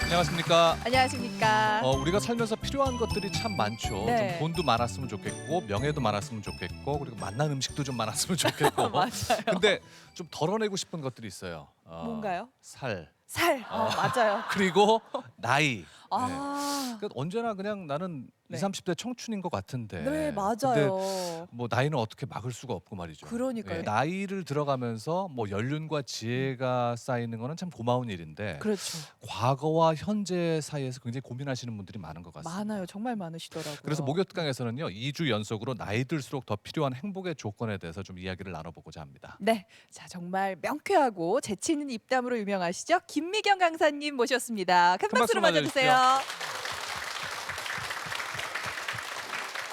안녕하십니까. 안녕하십니까. 우리가 살면서 필요한 것들이 참 많죠. 네. 좀 돈도 많았으면 좋겠고 명예도 많았으면 좋겠고 그리고 맛난 음식도 좀 많았으면 좋겠고. 맞아요. 근데 좀 덜어내고 싶은 것들이 있어요. 뭔가요? 살. 살. 맞아요. 그리고 나이. 네. 아. 그러니까 언제나 그냥 나는 네. 20, 30대 청춘인 것 같은데. 네, 근데 맞아요. 뭐 나이는 어떻게 막을 수가 없고 말이죠. 그러니까요. 나이를 들어가면서 뭐 연륜과 지혜가 쌓이는 거는 참 고마운 일인데 그렇죠. 과거와 현재 사이에서 굉장히 고민하시는 분들이 많은 것 같습니다. 많아요. 정말 많으시더라고요. 그래서 목요특강에서는요 2주 연속으로 나이 들수록 더 필요한 행복의 조건에 대해서 좀 이야기를 나눠보고자 합니다. 네. 자, 정말 명쾌하고 재치 있는 입담으로 유명하시죠? 김미경 강사님 모셨습니다. 큰 큰 박수로 박수로 맞아주세요.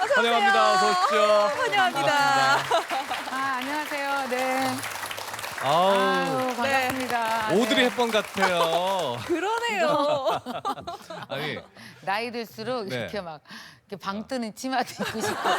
어서 오세요. 환영합니다. 어서 오십시오. 환영합니다. 안녕하세요. 네. 아우 아유, 반갑습니다. 오드리 네. 헵번 같아요. 그러네요. 아니 나이 들수록 네. 이렇게 막 이렇게 방 뜨는 치마도 입고 싶고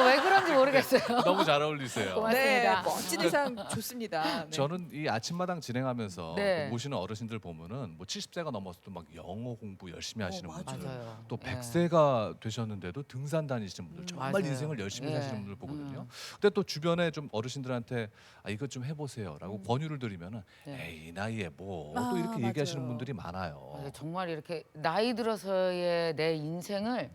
왜 그런지 모르겠어요. 너무 잘 어울리세요. 고맙습니다. 네, 멋진 의상 좋습니다. 네. 저는 이 아침마당 진행하면서 네. 그 모시는 어르신들 보면은 뭐 70세가 넘어서도 막 영어 공부 열심히 하시는 맞아요. 분들, 맞아요. 또 네. 100세가 되셨는데도 등산 다니시는 분들, 정말 맞아요. 인생을 열심히 예. 사시는 분들 보거든요. 근데 또 주변에 좀 어르신들한테 이것 좀 해보세요라고 권유를 드리면은 네. 에이 나이에 뭐 아, 또 이렇게 맞아요. 얘기하시는 분들이 많아요. 맞아요. 정말 이렇게 나이 들어서의 내 인생을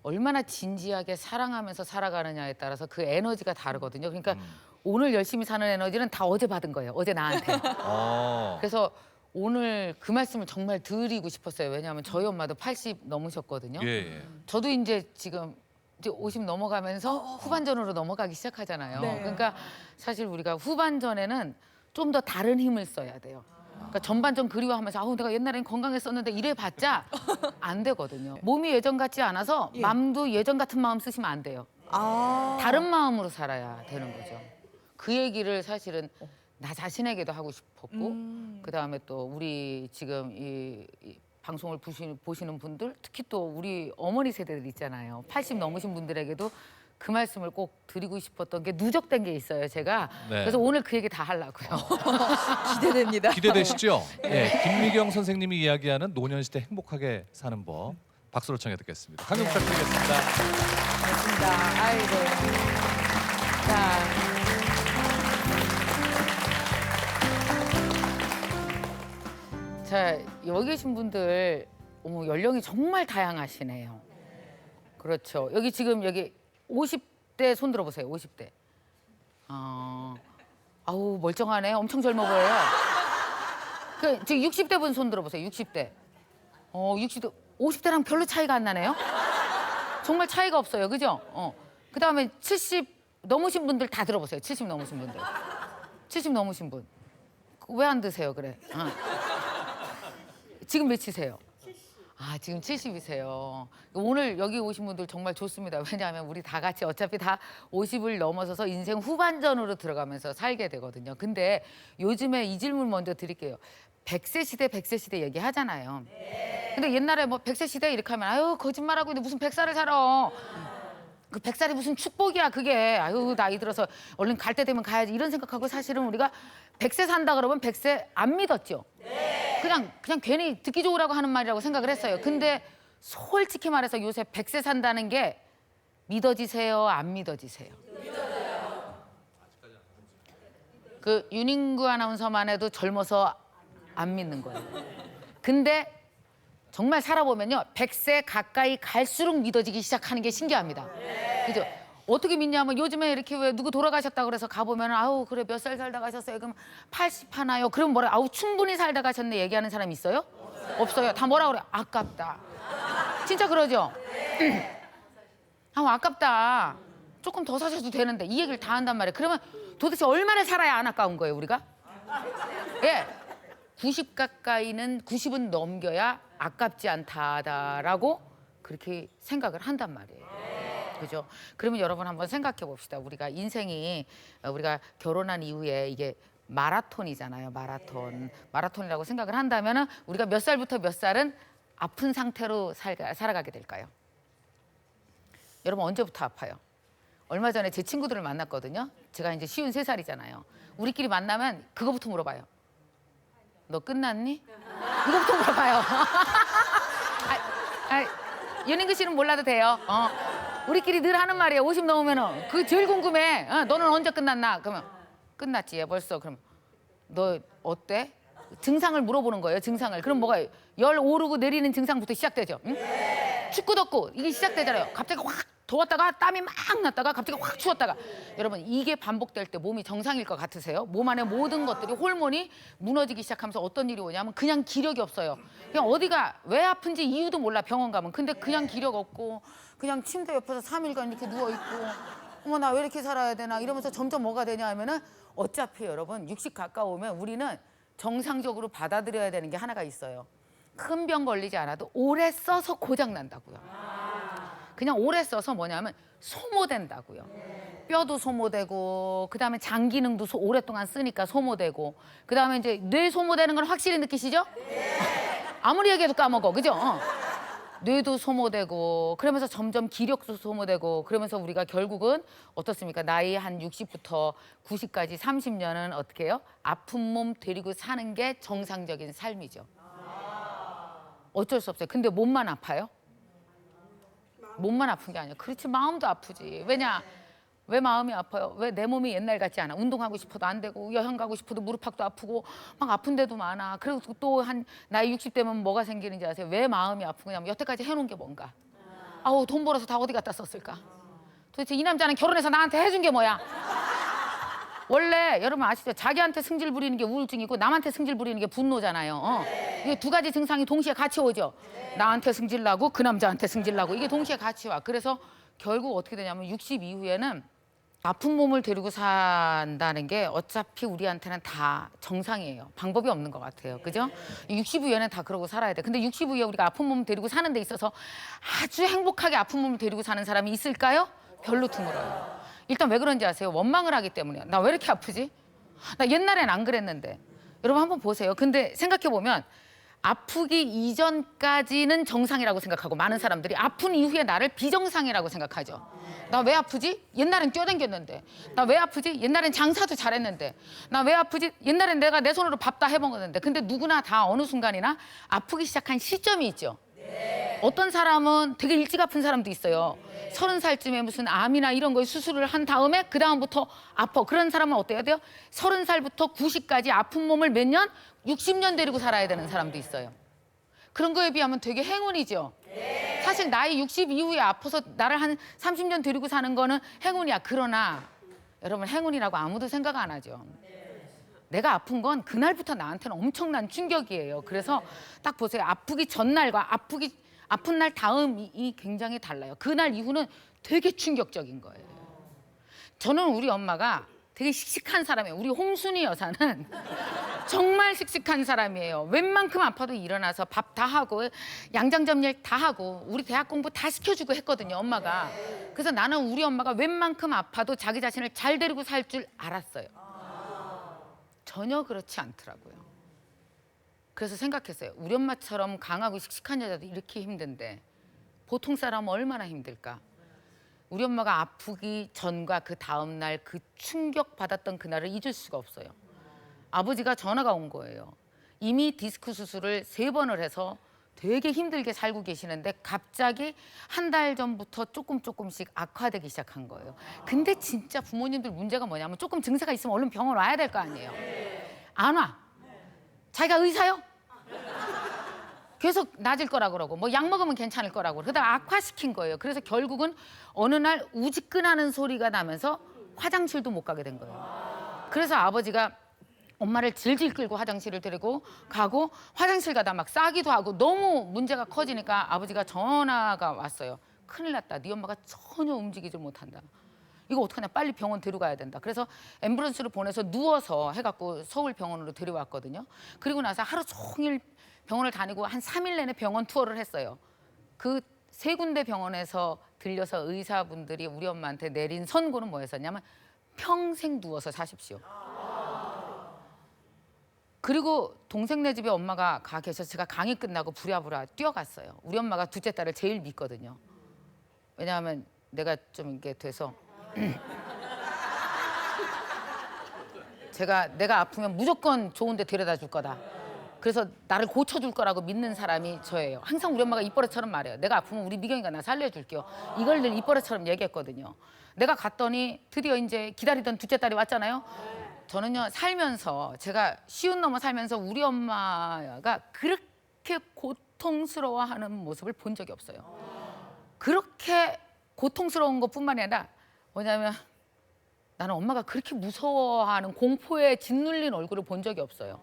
얼마나 진지하게 사랑하면서 살아가느냐에 따라서 그 에너지가 다르거든요. 그러니까 오늘 열심히 사는 에너지는 다 어제 받은 거예요. 어제 나한테. 어. 그래서 오늘 그 말씀을 정말 드리고 싶었어요. 왜냐하면 저희 엄마도 80 넘으셨거든요. 예, 예. 저도 이제 지금 이제 50 넘어가면서 후반전으로 넘어가기 시작하잖아요. 네. 그러니까 사실 우리가 후반전에는 좀 더 다른 힘을 써야 돼요. 그러니까 전반전 그리워하면서 아우 내가 옛날엔 건강했었는데 이래봤자 안 되거든요. 몸이 예전 같지 않아서 예. 마음도 예전 같은 마음 쓰시면 안 돼요. 아. 다른 마음으로 살아야 되는 거죠. 그 얘기를 사실은 나 자신에게도 하고 싶었고 그다음에 또 우리 지금 이 방송을 보시는 분들 특히 또 우리 어머니 세대들 있잖아요. 80 넘으신 분들에게도 그 말씀을 꼭 드리고 싶었던 게 누적된 게 있어요. 제가 네. 그래서 오늘 그 얘기 다 하려고요. 기대됩니다. 기대되시죠? 예, 김미경 선생님이 이야기하는 노년시대 행복하게 사는 법 박수로 청해 듣겠습니다. 강연 부탁드리겠습니다. 맞습니다. 아이고. 자. 자, 여기 계신 분들 어머, 연령이 정말 다양하시네요. 그렇죠. 여기 지금 여기 50대 손 들어보세요. 50대. 아우 멀쩡하네. 엄청 젊어 보여요. 그 지금 60대 분 손 들어보세요. 60대. 60대, 50대랑 별로 차이가 안 나네요. 정말 차이가 없어요. 그죠? 그다음에 70 넘으신 분들 다 들어보세요. 70 넘으신 분들. 70 넘으신 분. 왜 안 드세요? 그래. 지금 몇이세요? 지금 70이세요. 오늘 여기 오신 분들 정말 좋습니다. 왜냐하면 우리 다 같이 어차피 다 50을 넘어서서 인생 후반전으로 들어가면서 살게 되거든요. 근데 요즘에 이 질문 먼저 드릴게요. 100세 시대, 100세 시대 얘기하잖아요. 근데 옛날에 뭐 100세 시대 이렇게 하면 아유 거짓말하고 있는데 무슨 100살을 살아. 그 100살이 무슨 축복이야 그게. 아유 나이 들어서 얼른 갈 때 되면 가야지 이런 생각하고 사실은 우리가 100세 산다 그러면 100세 안 믿었죠. 그냥 괜히 듣기 좋으라고 하는 말이라고 생각을 했어요. 근데 솔직히 말해서 요새 100세 산다는 게 믿어지세요? 안 믿어지세요? 믿어져요. 그 윤인구 아나운서만 해도 젊어서 안 믿는 거예요. 근데 정말 살아보면요. 100세 가까이 갈수록 믿어지기 시작하는 게 신기합니다. 그죠? 어떻게 믿냐면 요즘에 이렇게 왜 누구 돌아가셨다 그래서 가보면 아우 그래 몇 살 살다 가셨어요? 그럼 80 하나요? 그럼 뭐라 아우 충분히 살다 가셨네 얘기하는 사람 있어요? 없어요. 다 뭐라 그래? 아깝다. 진짜 그러죠? 아우 아깝다. 조금 더 사셔도 되는데 이 얘기를 다 한단 말이에요. 그러면 도대체 얼마나 살아야 안 아까운 거예요 우리가? 예. 90 가까이는 90은 넘겨야 아깝지 않다라고 그렇게 생각을 한단 말이에요. 그죠? 그러면 여러분 한번 생각해 봅시다. 우리가 인생이 우리가 결혼한 이후에 이게 마라톤이잖아요. 마라톤이라고 생각을 한다면 우리가 몇 살부터 몇 살은 아픈 상태로 살아가게 될까요? 여러분 언제부터 아파요? 얼마 전에 제 친구들을 만났거든요. 제가 이제 53살이잖아요. 우리끼리 만나면 그거부터 물어봐요. 너 끝났니? 이거부터 물어봐요. 윤인규 씨는 몰라도 돼요. 우리끼리 늘 하는 말이에요. 50 넘으면은 그게 제일 궁금해. 너는 언제 끝났나? 그러면 끝났지 얘 벌써. 그럼 너 어때? 증상을 물어보는 거예요. 증상을. 그럼 뭐가 열 오르고 내리는 증상부터 시작되죠. 응? 춥고 덥고 이게 시작되잖아요. 갑자기 확 더웠다가 땀이 막 났다가 갑자기 확 추웠다가. 여러분 이게 반복될 때 몸이 정상일 것 같으세요? 몸 안에 모든 것들이 호르몬이 무너지기 시작하면서 어떤 일이 오냐면 그냥 기력이 없어요. 그냥 어디가 왜 아픈지 이유도 몰라 병원 가면. 근데 그냥 기력 없고 그냥 침대 옆에서 3일간 이렇게 누워있고 어머 나 왜 이렇게 살아야 되나 이러면서 점점 뭐가 되냐 하면은 어차피 여러분 60 가까우면 우리는 정상적으로 받아들여야 되는 게 하나가 있어요. 큰 병 걸리지 않아도 오래 써서 고장 난다고요. 그냥 오래 써서 뭐냐면 소모된다고요. 뼈도 소모되고 그다음에 장 기능도 오랫동안 쓰니까 소모되고 그다음에 이제 뇌 소모되는 건 확실히 느끼시죠? 아무리 얘기해도 까먹어. 그죠? 뇌도 소모되고 그러면서 점점 기력도 소모되고 그러면서 우리가 결국은 어떻습니까? 나이 한 60부터 90까지 30년은 어떻게 해요? 아픈 몸 데리고 사는 게 정상적인 삶이죠. 어쩔 수 없어요. 근데 몸만 아파요? 몸만 아픈 게 아니야. 그렇지 마음도 아프지. 왜냐? 왜 마음이 아파요? 왜 내 몸이 옛날 같지 않아? 운동하고 싶어도 안 되고 여행 가고 싶어도 무릎팍도 아프고 막 아픈 데도 많아. 그리고 또 한 나이 60 되면 뭐가 생기는지 아세요? 왜 마음이 아픈 거냐면 여태까지 해놓은 게 뭔가. 아우 돈 벌어서 다 어디 갖다 썼을까? 도대체 이 남자는 결혼해서 나한테 해준 게 뭐야? 원래 여러분 아시죠? 자기한테 승질 부리는 게 우울증이고 남한테 승질 부리는 게 분노잖아요. 이게 두 가지 증상이 동시에 같이 오죠. 나한테 승질 나고 그 남자한테 승질 나고 이게 동시에 같이 와. 그래서 결국 어떻게 되냐면 60 이후에는 아픈 몸을 데리고 산다는 게 어차피 우리한테는 다 정상이에요. 방법이 없는 것 같아요. 그죠? 60 이후에는 다 그러고 살아야 돼. 근데 60 이후에 우리가 아픈 몸을 데리고 사는 데 있어서 아주 행복하게 아픈 몸을 데리고 사는 사람이 있을까요? 별로 드물어요. 일단 왜 그런지 아세요? 원망을 하기 때문이에요. 나 왜 이렇게 아프지? 나 옛날엔 안 그랬는데. 여러분 한번 보세요. 근데 생각해보면 아프기 이전까지는 정상이라고 생각하고 많은 사람들이 아픈 이후에 나를 비정상이라고 생각하죠. 나 왜 아프지? 옛날엔 뛰어다녔는데. 나 왜 아프지? 옛날엔 장사도 잘했는데. 나 왜 아프지? 옛날엔 내가 내 손으로 밥 다 해먹었는데. 근데 누구나 다 어느 순간이나 아프기 시작한 시점이 있죠. 어떤 사람은 되게 일찍 아픈 사람도 있어요. 30살쯤에 무슨 암이나 이런 거에 수술을 한 다음에 그 다음부터 아파. 그런 사람은 어때야 돼요? 30살부터 90까지 아픈 몸을 몇 년? 60년 데리고 살아야 되는 사람도 있어요. 그런 거에 비하면 되게 행운이죠. 사실 나이 60 이후에 아파서 나를 한 30년 데리고 사는 거는 행운이야. 그러나 여러분 행운이라고 아무도 생각 안 하죠. 내가 아픈 건 그날부터 나한테는 엄청난 충격이에요. 그래서 딱 보세요. 아프기 전날과 아픈 날 다음이 굉장히 달라요. 그날 이후는 되게 충격적인 거예요. 저는 우리 엄마가 되게 씩씩한 사람이에요. 우리 홍순이 여사는 정말 씩씩한 사람이에요. 웬만큼 아파도 일어나서 밥 다 하고 양장점 일 다 하고 우리 대학 공부 다 시켜주고 했거든요. 엄마가. 그래서 나는 우리 엄마가 웬만큼 아파도 자기 자신을 잘 데리고 살 줄 알았어요. 전혀 그렇지 않더라고요. 그래서 생각했어요. 우리 엄마처럼 강하고 씩씩한 여자도 이렇게 힘든데 보통 사람은 얼마나 힘들까? 우리 엄마가 아프기 전과 그 다음 날 그 충격 받았던 그날을 잊을 수가 없어요. 아버지가 전화가 온 거예요. 이미 디스크 수술을 3번을 해서 되게 힘들게 살고 계시는데 갑자기 한 달 전부터 조금씩 악화되기 시작한 거예요. 근데 진짜 부모님들 문제가 뭐냐면 조금 증세가 있으면 얼른 병원 와야 될 거 아니에요. 안 와. 자기가 의사요? 계속 나아질 거라고 그러고 뭐 약 먹으면 괜찮을 거라고 그러다가 악화시킨 거예요. 그래서 결국은 어느 날 우지끈하는 소리가 나면서 화장실도 못 가게 된 거예요. 그래서 아버지가 엄마를 질질 끌고 화장실을 데리고 가고 화장실 가다 막 싸기도 하고 너무 문제가 커지니까 아버지가 전화가 왔어요. 큰일 났다. 네 엄마가 전혀 움직이질 못한다. 이거 어떡하냐. 빨리 병원 데려가야 된다. 그래서 앰뷸런스를 보내서 누워서 해갖고 서울 병원으로 데려왔거든요. 그리고 나서 하루 종일 병원을 다니고 한 3일 내내 병원 투어를 했어요. 그 3군데 병원에서 들려서 의사분들이 우리 엄마한테 내린 선고는 뭐였었냐면 평생 누워서 사십시오. 그리고 동생네 집에 엄마가 가 계셔서 제가 강의 끝나고 부랴부랴 뛰어갔어요. 우리 엄마가 둘째 딸을 제일 믿거든요. 왜냐하면 내가 좀 이게 돼서 내가 아프면 무조건 좋은 데 데려다 줄 거다. 그래서 나를 고쳐줄 거라고 믿는 사람이 저예요. 항상 우리 엄마가 입버릇처럼 말해요. 내가 아프면 우리 미경이가 나 살려줄게요. 이걸 늘 입버릇처럼 얘기했거든요. 내가 갔더니 드디어 이제 기다리던 둘째 딸이 왔잖아요. 저는요 살면서 제가 쉬운 넘어 살면서 우리 엄마가 그렇게 고통스러워하는 모습을 본 적이 없어요. 그렇게 고통스러운 것뿐만이 아니라 뭐냐면 나는 엄마가 그렇게 무서워하는 공포에 짓눌린 얼굴을 본 적이 없어요.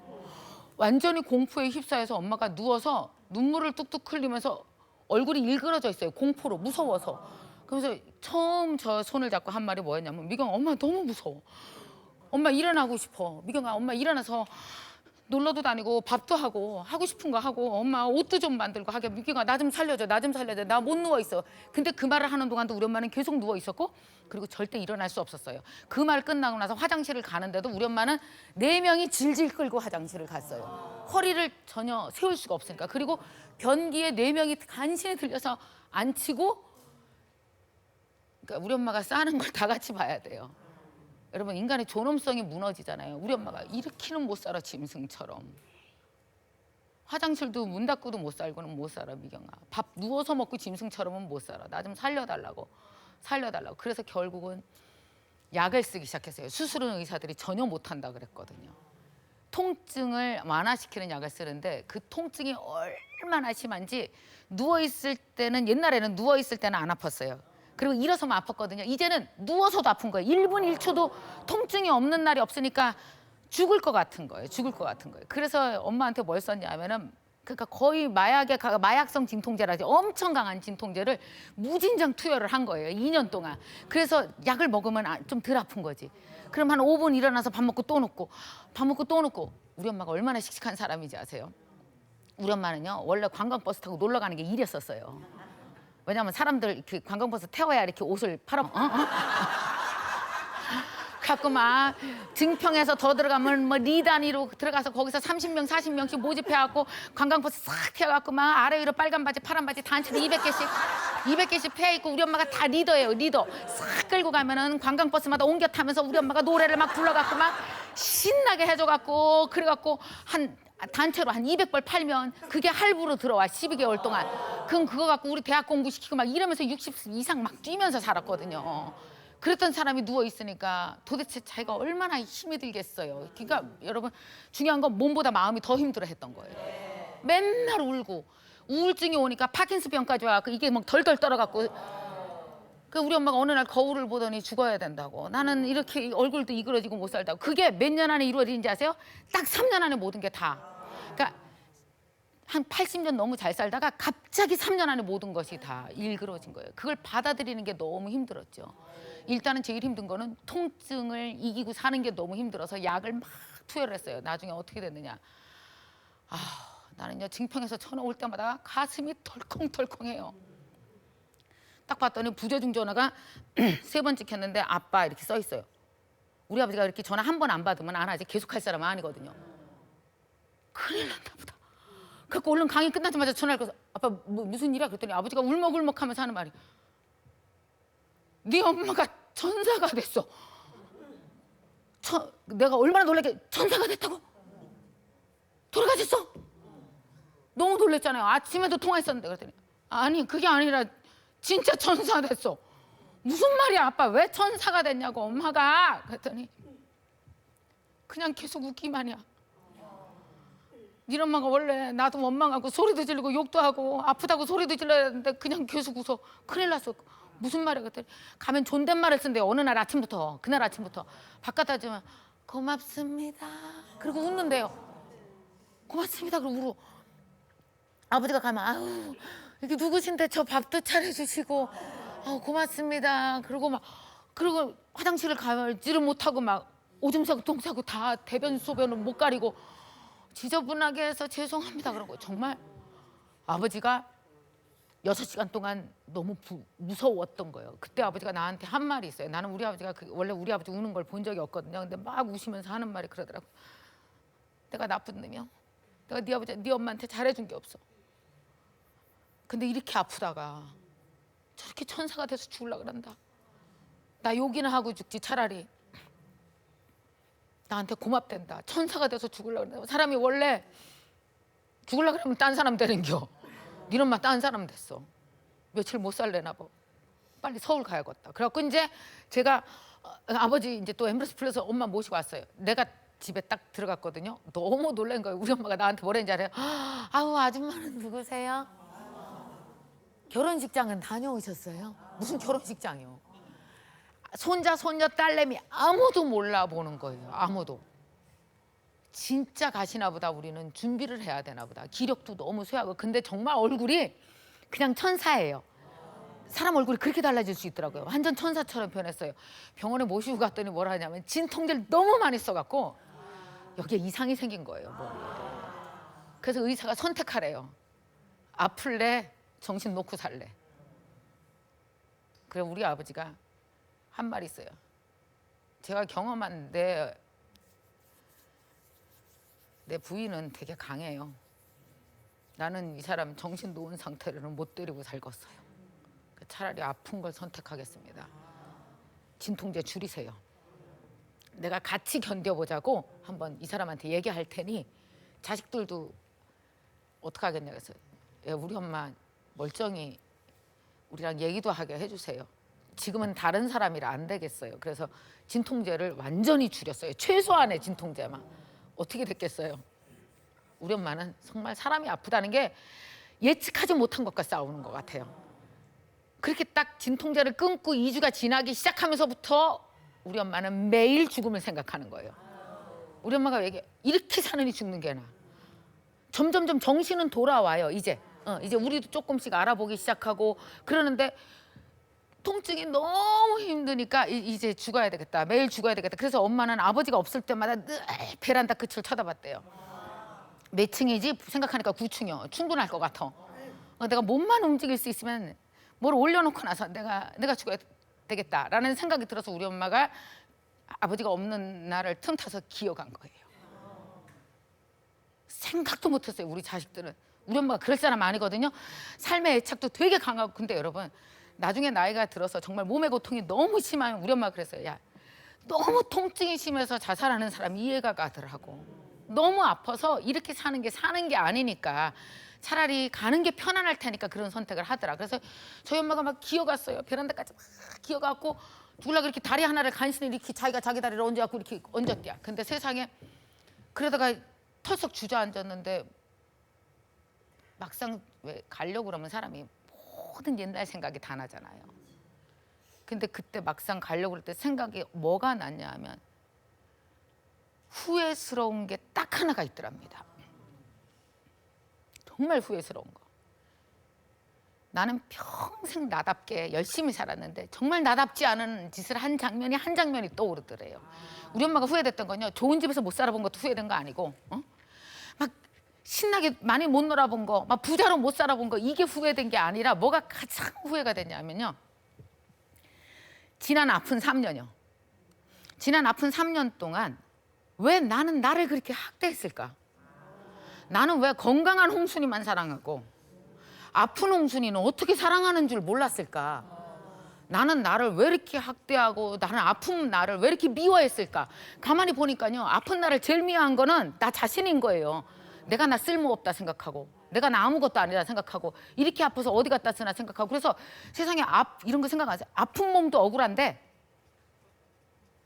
완전히 공포에 휩싸여서 엄마가 누워서 눈물을 뚝뚝 흘리면서 얼굴이 일그러져 있어요. 공포로 무서워서. 그래서 처음 저 손을 잡고 한 말이 뭐였냐면 미경 엄마 너무 무서워. 엄마 일어나고 싶어. 미경아 엄마 일어나서 놀러도 다니고 밥도 하고 싶은 거 하고 엄마 옷도 좀 만들고 하게 미경아 나 좀 살려줘 나 좀 살려줘 나 못 누워 있어. 근데 그 말을 하는 동안도 우리 엄마는 계속 누워 있었고 그리고 절대 일어날 수 없었어요. 그 말 끝나고 나서 화장실을 가는데도 우리 엄마는 4명이 질질 끌고 화장실을 갔어요. 허리를 전혀 세울 수가 없으니까. 그리고 변기에 4명이 간신히 들려서 앉히고 그러니까 우리 엄마가 싸는 걸 다 같이 봐야 돼요. 여러분 인간의 존엄성이 무너지잖아요. 우리 엄마가 이렇게는 못 살아 짐승처럼. 화장실도 문 닫고도 못 살고는 못 살아 미경아. 밥 누워서 먹고 짐승처럼은 못 살아. 나 좀 살려달라고. 그래서 결국은 약을 쓰기 시작했어요. 수술은 의사들이 전혀 못한다 그랬거든요. 통증을 완화시키는 약을 쓰는데 그 통증이 얼마나 심한지 누워있을 때는 옛날에는 누워있을 때는 안 아팠어요. 그리고 일어서면 아팠거든요. 이제는 누워서도 아픈 거예요. 1분 1초도 통증이 없는 날이 없으니까 죽을 것 같은 거예요. 그래서 엄마한테 뭘 썼냐면은 그러니까 거의 마약성 진통제라지 엄청 강한 진통제를 무진장 투여를 한 거예요. 2년 동안. 그래서 약을 먹으면 좀 덜 아픈 거지. 그럼 한 5분 일어나서 밥 먹고 또 눕고. 우리 엄마가 얼마나 씩씩한 사람인지 아세요? 우리 엄마는요 원래 관광버스 타고 놀러 가는 게 일이었었어요. 왜냐하면 사람들 이렇게 관광버스 태워야 이렇게 옷을 갖고 막 증평에서 더 들어가면 뭐 리단위로 들어가서 거기서 30명 40명씩 모집해갖고 관광버스 싹 태워갖고 막 아래 위로 빨간 바지 파란 바지 단체로 200개씩 패있고 우리 엄마가 다 리더예요. 리더 싹 끌고 가면은 관광버스마다 옮겨 타면서 우리 엄마가 노래를 막 불러갖고 막 신나게 해줘갖고 그래갖고 한 단체로 한 200벌 팔면 그게 할부로 들어와 12개월 동안. 그럼 그거 갖고 우리 대학 공부시키고 막 이러면서 60 이상 막 뛰면서 살았거든요. 그랬던 사람이 누워 있으니까 도대체 자기가 얼마나 힘이 들겠어요. 그러니까 여러분 중요한 건 몸보다 마음이 더 힘들어했던 거예요. 맨날 울고 우울증이 오니까 파킨스병까지 와갖고 이게 막 덜덜 떨어갖고 그 우리 엄마가 어느 날 거울을 보더니 죽어야 된다고. 나는 이렇게 얼굴도 이그러지고 못 살다고. 그게 몇 년 안에 이루어지는지 아세요? 딱 3년 안에 모든 게 다. 그러니까 한 80년 너무 잘 살다가 갑자기 3년 안에 모든 것이 다 일그러진 거예요. 그걸 받아들이는 게 너무 힘들었죠. 일단은 제일 힘든 거는 통증을 이기고 사는 게 너무 힘들어서 약을 막 투여를 했어요. 나중에 어떻게 됐느냐. 나는요 증평에서 전화 올 때마다 가슴이 덜컹덜컹해요. 딱 봤더니 부재중 전화가 3번 찍혔는데 아빠 이렇게 써 있어요. 우리 아버지가 이렇게 전화 한 번 안 받으면 안 하지 계속 할 사람은 아니거든요. 큰일 났나 보다. 그래서 얼른 강의 끝나자마자 전화를 걸어서 아빠 무슨 일이야? 그랬더니 아버지가 울먹울먹하면서 하는 말이 네 엄마가 천사가 됐어. 내가 얼마나 놀랐게 천사가 됐다고? 돌아가셨어? 너무 놀랬잖아요. 아침에도 통화했었는데 그랬더니 아니 그게 아니라 진짜 천사 됐어. 무슨 말이야 아빠 왜 천사가 됐냐고 엄마가. 그랬더니 그냥 계속 웃기만이야. 네 엄마가 원래 나도 원망하고 소리도 지르고 욕도 하고 아프다고 소리도 질러야 되는데 그냥 계속 웃어. 큰일 났어. 무슨 말이야 그랬더니 가면 존댓말을 쓴대요. 어느 날 아침부터 그날 아침부터 바깥 아주면 고맙습니다. 그리고 웃는데요. 고맙습니다. 그리고 울어. 아버지가 가면 아유 이게 누구신데 저 밥도 차려주시고 고맙습니다. 그리고 화장실을 가지를 못하고 막 오줌 싸고 똥 싸고 다 대변 소변은 못 가리고 지저분하게 해서 죄송합니다. 그런 거 정말 아버지가 6시간 동안 너무 무서웠던 거예요. 그때 아버지가 나한테 한 말이 있어요. 나는 우리 아버지가 원래 우리 아버지 우는 걸 본 적이 없거든요. 근데 막 우시면서 하는 말이 그러더라고. 내가 나쁜 놈이야. 내가 네 아버지, 네 엄마한테 잘해준 게 없어. 근데 이렇게 아프다가 저렇게 천사가 돼서 죽으려고 그런다. 나 욕이나 하고 죽지 차라리. 나한테 고맙댄다. 천사가 돼서 죽으려고 그런다. 사람이 원래 죽을라 그러면 딴 사람 되는겨. 네 엄마 딴 사람 됐어. 며칠 못 살래나 봐. 빨리 서울 가야겠다. 그래갖고 이제 제가 아버지 이제 또 앰뷸런스 불러서 엄마 모시고 왔어요. 내가 집에 딱 들어갔거든요. 너무 놀란 거예요. 우리 엄마가 나한테 뭐랬는지 알아요? 아우 아줌마는 누구세요? 결혼식장은 다녀오셨어요? 무슨 결혼식장이요? 손자 손녀 딸내미 아무도 몰라보는 거예요. 아무도. 진짜 가시나 보다. 우리는 준비를 해야 되나 보다. 기력도 너무 쇠하고. 근데 정말 얼굴이 그냥 천사예요. 사람 얼굴이 그렇게 달라질 수 있더라고요. 완전 천사처럼 변했어요. 병원에 모시고 갔더니 뭐라 하냐면 진통제를 너무 많이 써갖고 여기에 이상이 생긴 거예요. 그래서 의사가 선택하래요. 아플래? 정신 놓고 살래? 그래 우리 아버지가 한 말 있어요. 제가 경험한 내 부인은 되게 강해요. 나는 이 사람 정신 놓은 상태로는 못 데리고 살겠어요. 차라리 아픈 걸 선택하겠습니다. 진통제 줄이세요. 내가 같이 견뎌보자고 한번 이 사람한테 얘기할 테니 자식들도 어떡하겠냐 그래서 우리 엄마 멀쩡히 우리랑 얘기도 하게 해주세요. 지금은 다른 사람이라 안 되겠어요. 그래서 진통제를 완전히 줄였어요. 최소한의 진통제만. 어떻게 됐겠어요? 우리 엄마는 정말 사람이 아프다는 게 예측하지 못한 것과 싸우는 것 같아요. 그렇게 딱 진통제를 끊고 2주가 지나기 시작하면서부터 우리 엄마는 매일 죽음을 생각하는 거예요. 우리 엄마가 얘기해. 이렇게 사느니 죽는 게 나아. 점점점 정신은 돌아와요. 이제 우리도 조금씩 알아보기 시작하고 그러는데 통증이 너무 힘드니까 이제 죽어야 되겠다. 매일 죽어야 되겠다. 그래서 엄마는 아버지가 없을 때마다 늘 베란다 끝을 쳐다봤대요. 몇 층이지? 생각하니까 9층이요. 충분할 것 같아. 내가 몸만 움직일 수 있으면 뭘 올려놓고 나서 내가 죽어야 되겠다라는 생각이 들어서 우리 엄마가 아버지가 없는 날을 틈타서 기어간 거예요. 생각도 못했어요. 우리 자식들은. 우리 엄마가 그럴 사람 아니거든요. 삶의 애착도 되게 강하고. 근데 여러분 나중에 나이가 들어서 정말 몸의 고통이 너무 심하면 우리 엄마가 그랬어요. 야, 너무 통증이 심해서 자살하는 사람 이해가 가더라고. 너무 아파서 이렇게 사는 게 아니니까 차라리 가는 게 편안할 테니까 그런 선택을 하더라. 그래서 저희 엄마가 막 기어갔어요. 베란다까지 막 기어갔고 죽으려고 이렇게 다리 하나를 간신히 이렇게 자기가 자기 다리를 얹어갖고 이렇게 얹었대요. 근데 세상에 그러다가 털썩 주저앉았는데 막상 왜 가려고 그러면 사람이 모든 옛날 생각이 다 나잖아요. 근데 그때 막상 가려고 그럴 때 생각이 뭐가 났냐 하면 후회스러운 게 딱 하나가 있더랍니다. 정말 후회스러운 거. 나는 평생 나답게 열심히 살았는데 정말 나답지 않은 짓을 한 장면이 떠오르더래요. 우리 엄마가 후회됐던 건요. 좋은 집에서 못 살아본 것도 후회된 거 아니고 막 신나게 많이 못 놀아본 거, 막 부자로 못 살아본 거 이게 후회된 게 아니라 뭐가 가장 후회가 됐냐면요. 지난 아픈 3년이요. 지난 아픈 3년 동안 왜 나는 나를 그렇게 학대했을까? 나는 왜 건강한 홍순이만 사랑하고 아픈 홍순이는 어떻게 사랑하는 줄 몰랐을까? 나는 나를 왜 이렇게 학대하고 나는 아픈 나를 왜 이렇게 미워했을까? 가만히 보니까요. 아픈 나를 제일 미워한 거는 나 자신인 거예요. 내가 나 쓸모없다 생각하고 내가 나 아무것도 아니다 생각하고 이렇게 아파서 어디 갔다 쓰나 생각하고 그래서 세상에 이런 거 생각하세요. 아픈 몸도 억울한데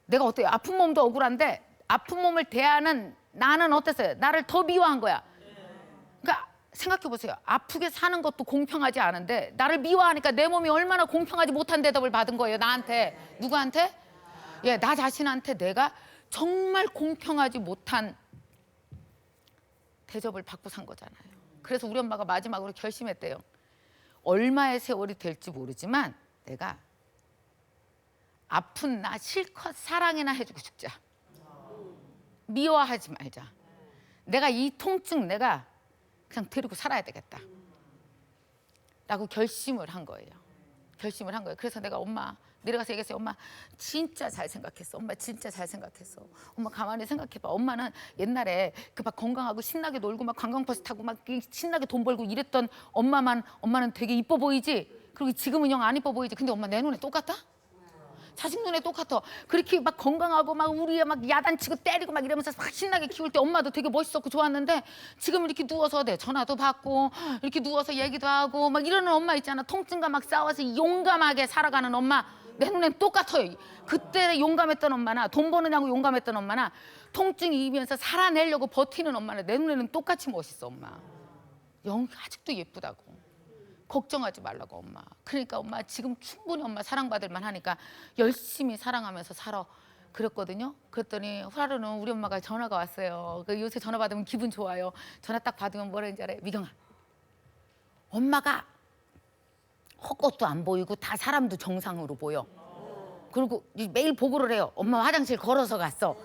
내가 어때요? 아픈 몸도 억울한데 아픈 몸을 대하는 나는 어땠어요? 나를 더 미워한 거야. 그러니까 생각해 보세요. 아프게 사는 것도 공평하지 않은데 나를 미워하니까 내 몸이 얼마나 공평하지 못한 대접을 받은 거예요. 나한테. 누구한테? 예, 나 자신한테 내가 정말 공평하지 못한 대접을 받고 산 거잖아요. 그래서 우리 엄마가 마지막으로 결심했대요. 얼마의 세월이 될지 모르지만 내가 아픈 나 실컷 사랑이나 해주고 죽자. 미워하지 말자. 내가 이 통증 내가 그냥 데리고 살아야 되겠다 라고 결심을 한 거예요. 그래서 내가 엄마 내려가서 얘기했어요. 엄마 진짜 잘 생각했어. 엄마 진짜 잘 생각했어. 엄마 가만히 생각해봐. 엄마는 옛날에 그 막 건강하고 신나게 놀고 막 관광버스 타고 막 신나게 돈 벌고 이랬던 엄마는 되게 이뻐 보이지? 그리고 지금은 영 안 이뻐 보이지? 근데 엄마 내 눈에 똑같다? 자식 눈에 똑같아. 그렇게 막 건강하고 막 우리 애 막 야단치고 때리고 막 이러면서 막 신나게 키울 때 엄마도 되게 멋있었고 좋았는데 지금 이렇게 누워서 내 전화도 받고 이렇게 누워서 얘기도 하고 막 이러는 엄마 있잖아. 통증과 막 싸워서 용감하게 살아가는 엄마 내 눈엔 똑같아요. 그때 용감했던 엄마나 돈 버느냐고 용감했던 엄마나 통증이 이면서 살아내려고 버티는 엄마나 내 눈에는 똑같이 멋있어 엄마. 아직도 예쁘다고. 걱정하지 말라고 엄마. 그러니까 엄마 지금 충분히 엄마 사랑받을 만하니까 열심히 사랑하면서 살아. 그랬거든요. 그랬더니 하루는 우리 엄마가 전화가 왔어요. 요새 전화 받으면 기분 좋아요. 전화 딱 받으면 뭐라 했는지 알아요? 미경아, 엄마가 헛것도 안 보이고 다 사람도 정상으로 보여. 그리고 매일 보고를 해요. 엄마 화장실 걸어서 갔어.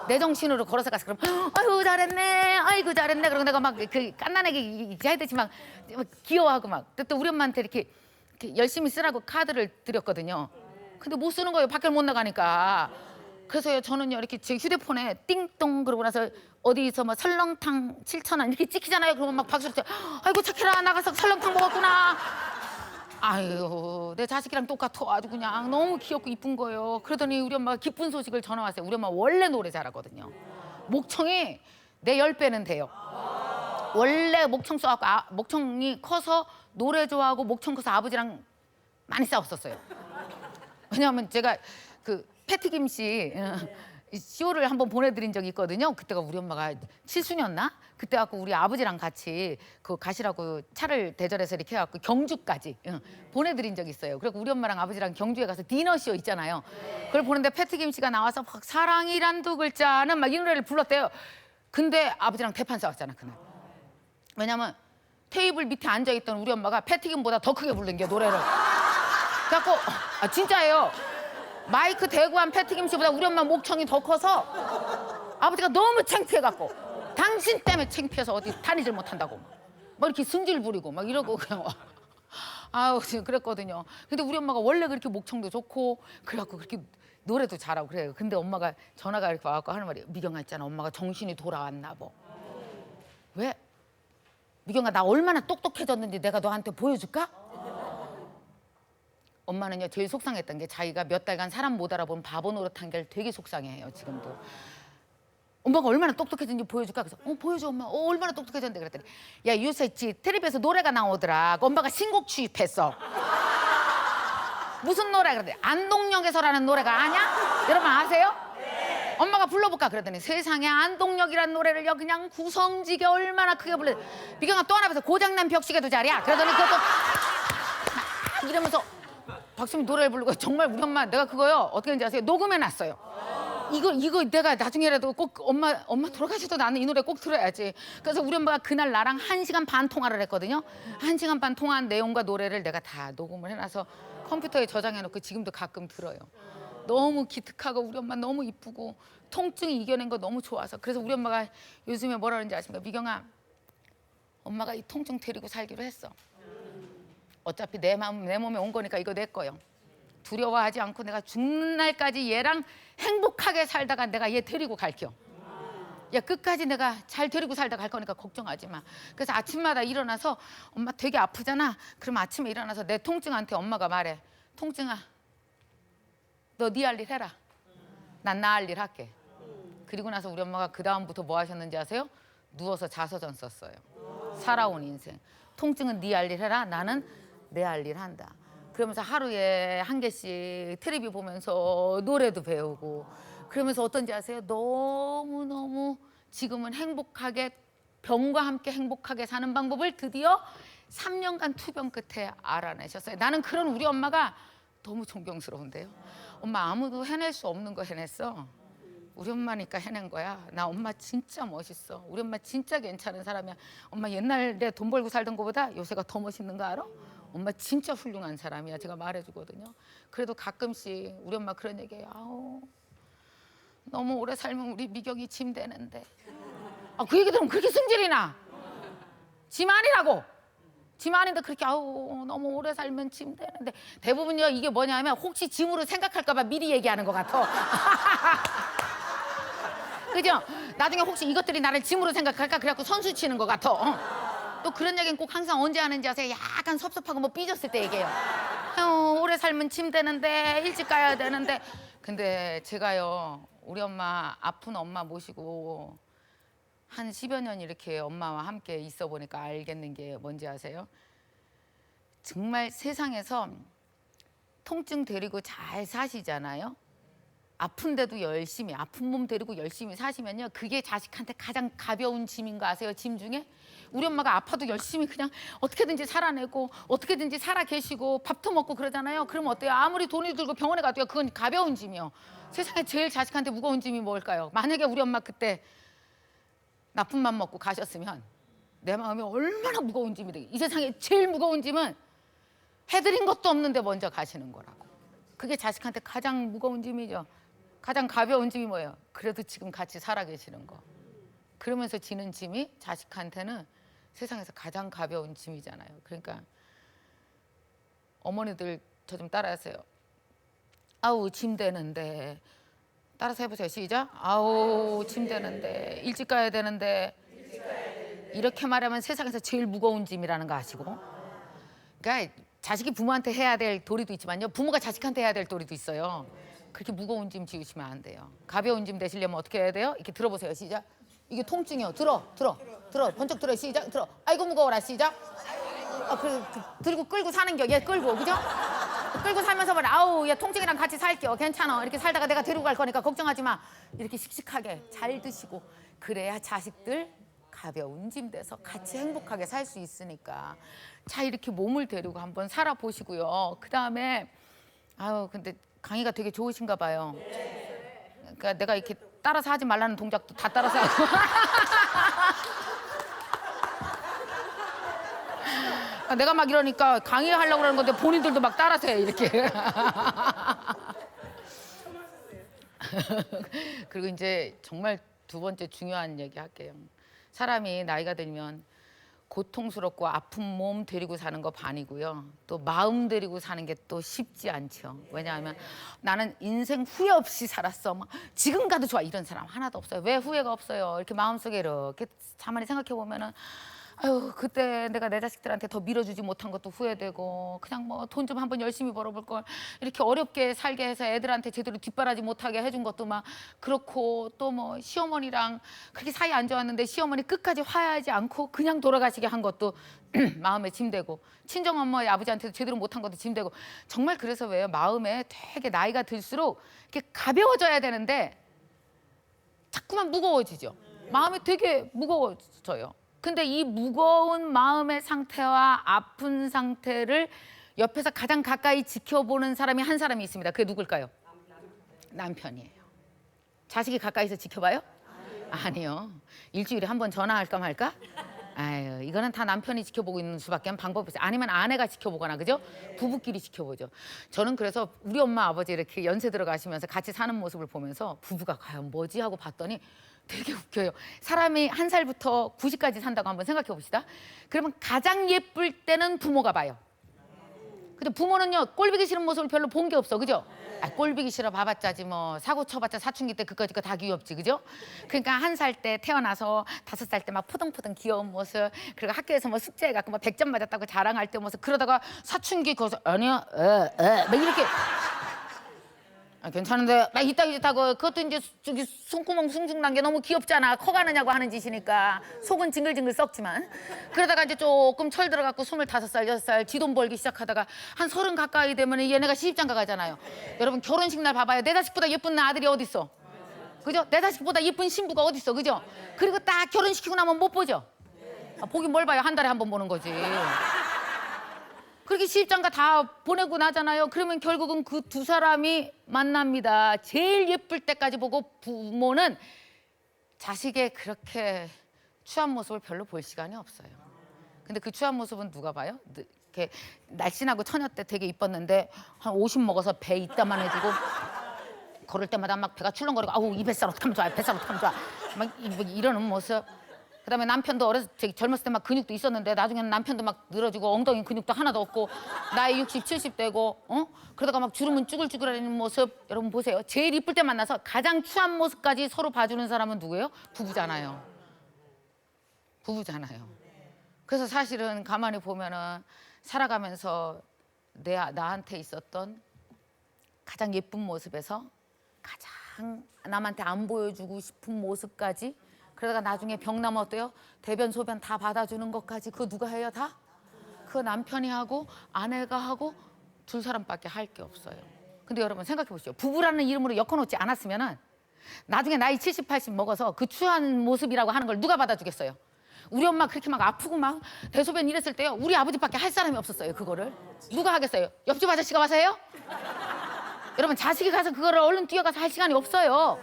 내 정신으로 걸어서 갔어. 그럼 아이고 잘했네, 아이고 잘했네. 그러고 내가 막 그 깐난하게 하듯이 막 귀여워하고 막 또 우리 엄마한테 이렇게 열심히 쓰라고 카드를 드렸거든요. 근데 못 쓰는 거예요. 밖에 못 나가니까. 그래서요 저는요 이렇게 제 휴대폰에 띵동 그러고 나서 어디서 뭐 설렁탕 7,000원 이렇게 찍히잖아요. 그러면 막 박수를 쳐. 아이고 착해라 나가서 설렁탕 먹었구나. 아유 내 자식이랑 똑같아. 아주 그냥 너무 귀엽고 이쁜 거예요. 그러더니 우리 엄마가 기쁜 소식을 전화 왔어요. 우리 엄마 원래 노래 잘하거든요. 목청이 내 10배는 돼요. 원래 목청 써갖고 목청이 커서 노래 좋아하고 목청 커서 아버지랑 많이 싸웠었어요. 왜냐하면 제가 그 패티김 씨 쇼를 한번 보내드린 적이 있거든요. 그때가 우리 엄마가 칠순이었나? 그때 갖고 우리 아버지랑 같이 그 가시라고 차를 대절해서 이렇게 해갖고 경주까지 보내드린 적이 있어요. 그리고 우리 엄마랑 아버지랑 경주에 가서 디너쇼 있잖아요. 그걸 보는데 패티김 씨가 나와서 막 사랑이란 두 글자는 막 이 노래를 불렀대요. 근데 아버지랑 대판 싸웠잖아 그날. 왜냐면 테이블 밑에 앉아있던 우리 엄마가 패티김보다 더 크게 부른 게 노래를. 그래갖고 진짜예요. 마이크 대고 한 패티김 씨보다 우리 엄마 목청이 더 커서 아버지가 너무 창피해갖고 당신 때문에 창피해서 어디 다니질 못한다고 막 이렇게 승질 부리고 막 이러고 그냥 아우 그랬거든요. 근데 우리 엄마가 원래 그렇게 목청도 좋고 그래갖고 그렇게 노래도 잘하고 그래요. 근데 엄마가 전화가 이렇게 와갖고 하는 말이 미경아 있잖아 엄마가 정신이 돌아왔나 봐. 왜? 미경아 나 얼마나 똑똑해졌는지 내가 너한테 보여줄까? 엄마는요 제일 속상했던 게 자기가 몇 달간 사람 못 알아본 바보 노릇한 게 되게 속상해해요 지금도. 엄마가 얼마나 똑똑해졌는지 보여줄까? 그래서 보여줘 엄마. 얼마나 똑똑해졌는데 그랬더니 야 요새 텔레비에서 노래가 나오더라. 엄마가 신곡 취입했어. 무슨 노래? 그랬더니 안동역에서라는 노래가 아냐? 여러분 아세요? 네. 엄마가 불러볼까? 그랬더니 세상에 안동역이라는 노래를요 그냥 구성지게 얼마나 크게 불러. 미경아 또 하나 봐서 고장난 벽시계도 잘이야. 그러더니 그것도 막 이러면서 박수미 노래를 부르고 정말 우리 엄마 내가 그거요 어떻게 했는지 아세요? 녹음해놨어요. 이거 내가 나중에라도 꼭 엄마 돌아가셔도 나는 이 노래 꼭 들어야지. 그래서 우리 엄마가 그날 나랑 1시간 반 통화를 했거든요. 1시간 반 통화한 내용과 노래를 내가 다 녹음을 해놔서 컴퓨터에 저장해놓고 지금도 가끔 들어요. 너무 기특하고 우리 엄마 너무 이쁘고 통증이 이겨낸 거 너무 좋아서. 그래서 우리 엄마가 요즘에 뭐라 그러는지 아십니까? 미경아 엄마가 이 통증 데리고 살기로 했어. 어차피 내 몸에 온 거니까 이거 내 거요. 두려워하지 않고 내가 죽는 날까지 얘랑 행복하게 살다가 내가 얘 데리고 갈게요. 야 끝까지 내가 잘 데리고 살다 갈 거니까 걱정하지 마. 그래서 아침마다 일어나서 엄마 되게 아프잖아. 그럼 아침에 일어나서 내 통증한테 엄마가 말해. 통증아 너 네 할 일 해라. 난 나 할 일 할게. 그리고 나서 우리 엄마가 그 다음부터 뭐 하셨는지 아세요? 누워서 자서전 썼어요. 살아온 인생. 통증은 네 할 일 해라. 나는 내 할 일 한다. 그러면서 하루에 한 개씩 텔레비 보면서 노래도 배우고 그러면서 어떤지 아세요? 너무너무 지금은 행복하게 병과 함께 행복하게 사는 방법을 드디어 3년간 투병 끝에 알아내셨어요. 나는 그런 우리 엄마가 너무 존경스러운데요. 엄마 아무도 해낼 수 없는 거 해냈어. 우리 엄마니까 해낸 거야. 나 엄마 진짜 멋있어. 우리 엄마 진짜 괜찮은 사람이야. 엄마 옛날에 돈 벌고 살던 거보다 요새가 더 멋있는 거 알아? 엄마 진짜 훌륭한 사람이야. 제가 말해주거든요. 그래도 가끔씩 우리 엄마 그런 얘기해요. 아우 너무 오래 살면 우리 미경이 짐 되는데. 그 얘기 들으면 그렇게 승질이 나. 짐 아니라고. 짐 아닌데 그렇게 아우 너무 오래 살면 짐 되는데. 대부분요 이게 뭐냐면 혹시 짐으로 생각할까 봐 미리 얘기하는 것 같아. 그죠? 나중에 혹시 이것들이 나를 짐으로 생각할까 그래갖고 선수 치는 것 같아. 또 그런 얘기는 꼭 항상 언제 하는지 아세요? 약간 섭섭하고 뭐 삐졌을 때 얘기해요. 아유, 오래 살면 짐 되는데 일찍 가야 되는데. 근데 제가요, 우리 엄마, 아픈 엄마 모시고 한 10여 년 이렇게 엄마와 함께 있어 보니까 알겠는 게 뭔지 아세요? 정말 세상에서 통증 데리고 잘 사시잖아요. 아픈데도 열심히, 아픈 몸 데리고 열심히 사시면요, 그게 자식한테 가장 가벼운 짐인 거 아세요? 짐 중에? 우리 엄마가 아파도 열심히 그냥 어떻게든지 살아내고 어떻게든지 살아 계시고 밥도 먹고 그러잖아요. 그러면 어때요? 아무리 돈이 들고 병원에 가도요, 그건 가벼운 짐이요. 세상에 제일 자식한테 무거운 짐이 뭘까요? 만약에 우리 엄마 그때 나쁜 맘 먹고 가셨으면 내 마음이 얼마나 무거운 짐이 되겠어요. 이 세상에 제일 무거운 짐은 해드린 것도 없는데 먼저 가시는 거라고. 그게 자식한테 가장 무거운 짐이죠. 가장 가벼운 짐이 뭐예요? 그래도 지금 같이 살아 계시는 거. 그러면서 지는 짐이 자식한테는 세상에서 가장 가벼운 짐이잖아요. 그러니까 어머니들 저 좀 따라하세요. 아우 짐 되는데. 따라서 해보세요. 시작. 아우 짐 되는데. 일찍 가야 되는데. 이렇게 말하면 세상에서 제일 무거운 짐이라는 거 아시고. 그러니까 자식이 부모한테 해야 될 도리도 있지만요, 부모가 자식한테 해야 될 도리도 있어요. 그렇게 무거운 짐 지우시면 안 돼요. 가벼운 짐 되시려면 어떻게 해야 돼요? 이렇게 들어보세요. 시작. 이게 통증이요. 들어. 번쩍 들어. 시작. 들어. 아이고 무거워라. 시작. 들고 끌고 사는 겨. 얘 끌고, 그죠? 끌고 살면서 말해. 아우, 얘 통증이랑 같이 살게요. 괜찮아. 이렇게 살다가 내가 데리고 갈 거니까 걱정하지 마. 이렇게 씩씩하게 잘 드시고, 그래야 자식들 가벼운 짐 돼서 같이 행복하게 살 수 있으니까. 자, 이렇게 몸을 데리고 한번 살아보시고요. 그다음에 아유, 근데 강의가 되게 좋으신가 봐요. 그러니까 내가 이렇게 따라서 하지 말라는 동작도 다 따라서 하고. 내가 막 이러니까 강의하려고 그러는 건데 본인들도 막 따라서 해, 이렇게. 그리고 이제 정말 두 번째 중요한 얘기 할게요. 사람이 나이가 들면 고통스럽고 아픈 몸 데리고 사는 거 반이고요. 또 마음 데리고 사는 게 또 쉽지 않죠. 왜냐하면 나는 인생 후회 없이 살았어. 막 지금 가도 좋아. 이런 사람 하나도 없어요. 왜 후회가 없어요? 이렇게 마음속에 이렇게 가만히 생각해 보면은 아유, 그때 내가 내 자식들한테 더 밀어주지 못한 것도 후회되고, 그냥 뭐 돈 좀 한번 열심히 벌어볼 걸 이렇게 어렵게 살게 해서 애들한테 제대로 뒷바라지 못하게 해준 것도 막 그렇고, 또 뭐 시어머니랑 그렇게 사이 안 좋았는데 시어머니 끝까지 화해하지 않고 그냥 돌아가시게 한 것도 마음에 짐되고, 친정엄마의 아버지한테도 제대로 못한 것도 짐되고. 정말 그래서 왜요? 마음에 되게 나이가 들수록 이렇게 가벼워져야 되는데 자꾸만 무거워지죠. 마음이 되게 무거워져요. 근데 이 무거운 마음의 상태와 아픈 상태를 옆에서 가장 가까이 지켜보는 사람이 한 사람이 있습니다. 그게 누굴까요? 남편이에요. 자식이 가까이서 지켜봐요? 아니요. 일주일에 한 번 전화할까 말까? 아유, 이거는 다 남편이 지켜보고 있는 수밖에 방법이 없어요. 아니면 아내가 지켜보거나, 그죠? 부부끼리 지켜보죠. 저는 그래서 우리 엄마 아버지 이렇게 연세 들어가시면서 같이 사는 모습을 보면서 부부가 과연 뭐지 하고 봤더니 되게 웃겨요. 사람이 1살부터 90까지 산다고 한번 생각해 봅시다. 그러면 가장 예쁠 때는 부모가 봐요. 근데 부모는요, 꼴보기 싫은 모습을 별로 본 게 없어, 그죠? 아, 꼴보기 싫어 봐봤자지 뭐, 사고 쳐봤자 사춘기 때 그거지 다 귀엽지, 그죠? 그러니까 1살 때 태어나서 5살 때 막 포동포동 귀여운 모습, 그리고 학교에서 뭐 숙제해갖고 뭐 100점 맞았다고 자랑할 때 모습, 그러다가 사춘기 거기서 아니야, 막 이렇게. 아, 괜찮은데 막 이따기 짓하고, 그것도 이제 저기 손구멍 숭숭 난 게 너무 귀엽잖아. 커가느냐고 하는 짓이니까. 속은 징글징글 썩지만. 그러다가 이제 조금 철 들어갖고 25살, 6살 지돈 벌기 시작하다가 한 30 가까이 되면 얘네가 시집장가 가잖아요. 여러분 결혼식 날 봐봐요. 내 자식보다 예쁜 아들이 어디 있어? 그죠? 내 자식보다 예쁜 신부가 어디 있어? 그죠? 그리고 딱 결혼시키고 나면 못 보죠? 아, 보긴 뭘 봐요. 한 달에 한 번 보는 거지. 그렇게 시집장가 다 보내고 나잖아요. 그러면 결국은 그 두 사람이 만납니다. 제일 예쁠 때까지 보고 부모는 자식의 그렇게 추한 모습을 별로 볼 시간이 없어요. 근데 그 추한 모습은 누가 봐요? 이렇게 날씬하고 처녀 때 되게 이뻤는데 한 50 먹어서 배 이따만 해주고 걸을 때마다 막 배가 출렁거리고, 아우 이 뱃살 어떡하면 좋아, 뱃살 어떡하면 좋아, 막 이러는 모습. 그다음에 남편도 젊었을 때 막 근육도 있었는데 나중에는 남편도 막 늘어지고 엉덩이 근육도 하나도 없고 나이 60, 70 되고, 그러다가 막 주름은 쭈글쭈글하는 모습. 여러분 보세요. 제일 이쁠 때 만나서 가장 추한 모습까지 서로 봐주는 사람은 누구예요? 부부잖아요. 부부잖아요. 그래서 사실은 가만히 보면은 살아가면서 나한테 있었던 가장 예쁜 모습에서 가장 남한테 안 보여주고 싶은 모습까지, 그러다가 나중에 병 나면 어때요? 대변 소변 다 받아주는 것까지 그거 누가 해요 다? 그거 남편이 하고 아내가 하고 두 사람밖에 할 게 없어요. 근데 여러분 생각해 보시죠. 부부라는 이름으로 엮어놓지 않았으면은 나중에 나이 70, 80 먹어서 그 추한 모습이라고 하는 걸 누가 받아주겠어요? 우리 엄마 그렇게 막 아프고 막 대소변 이랬을 때요, 우리 아버지밖에 할 사람이 없었어요. 그거를 누가 하겠어요? 옆집 아저씨가 와서 해요? 여러분 자식이 가서 그거를 얼른 뛰어가서 할 시간이 없어요.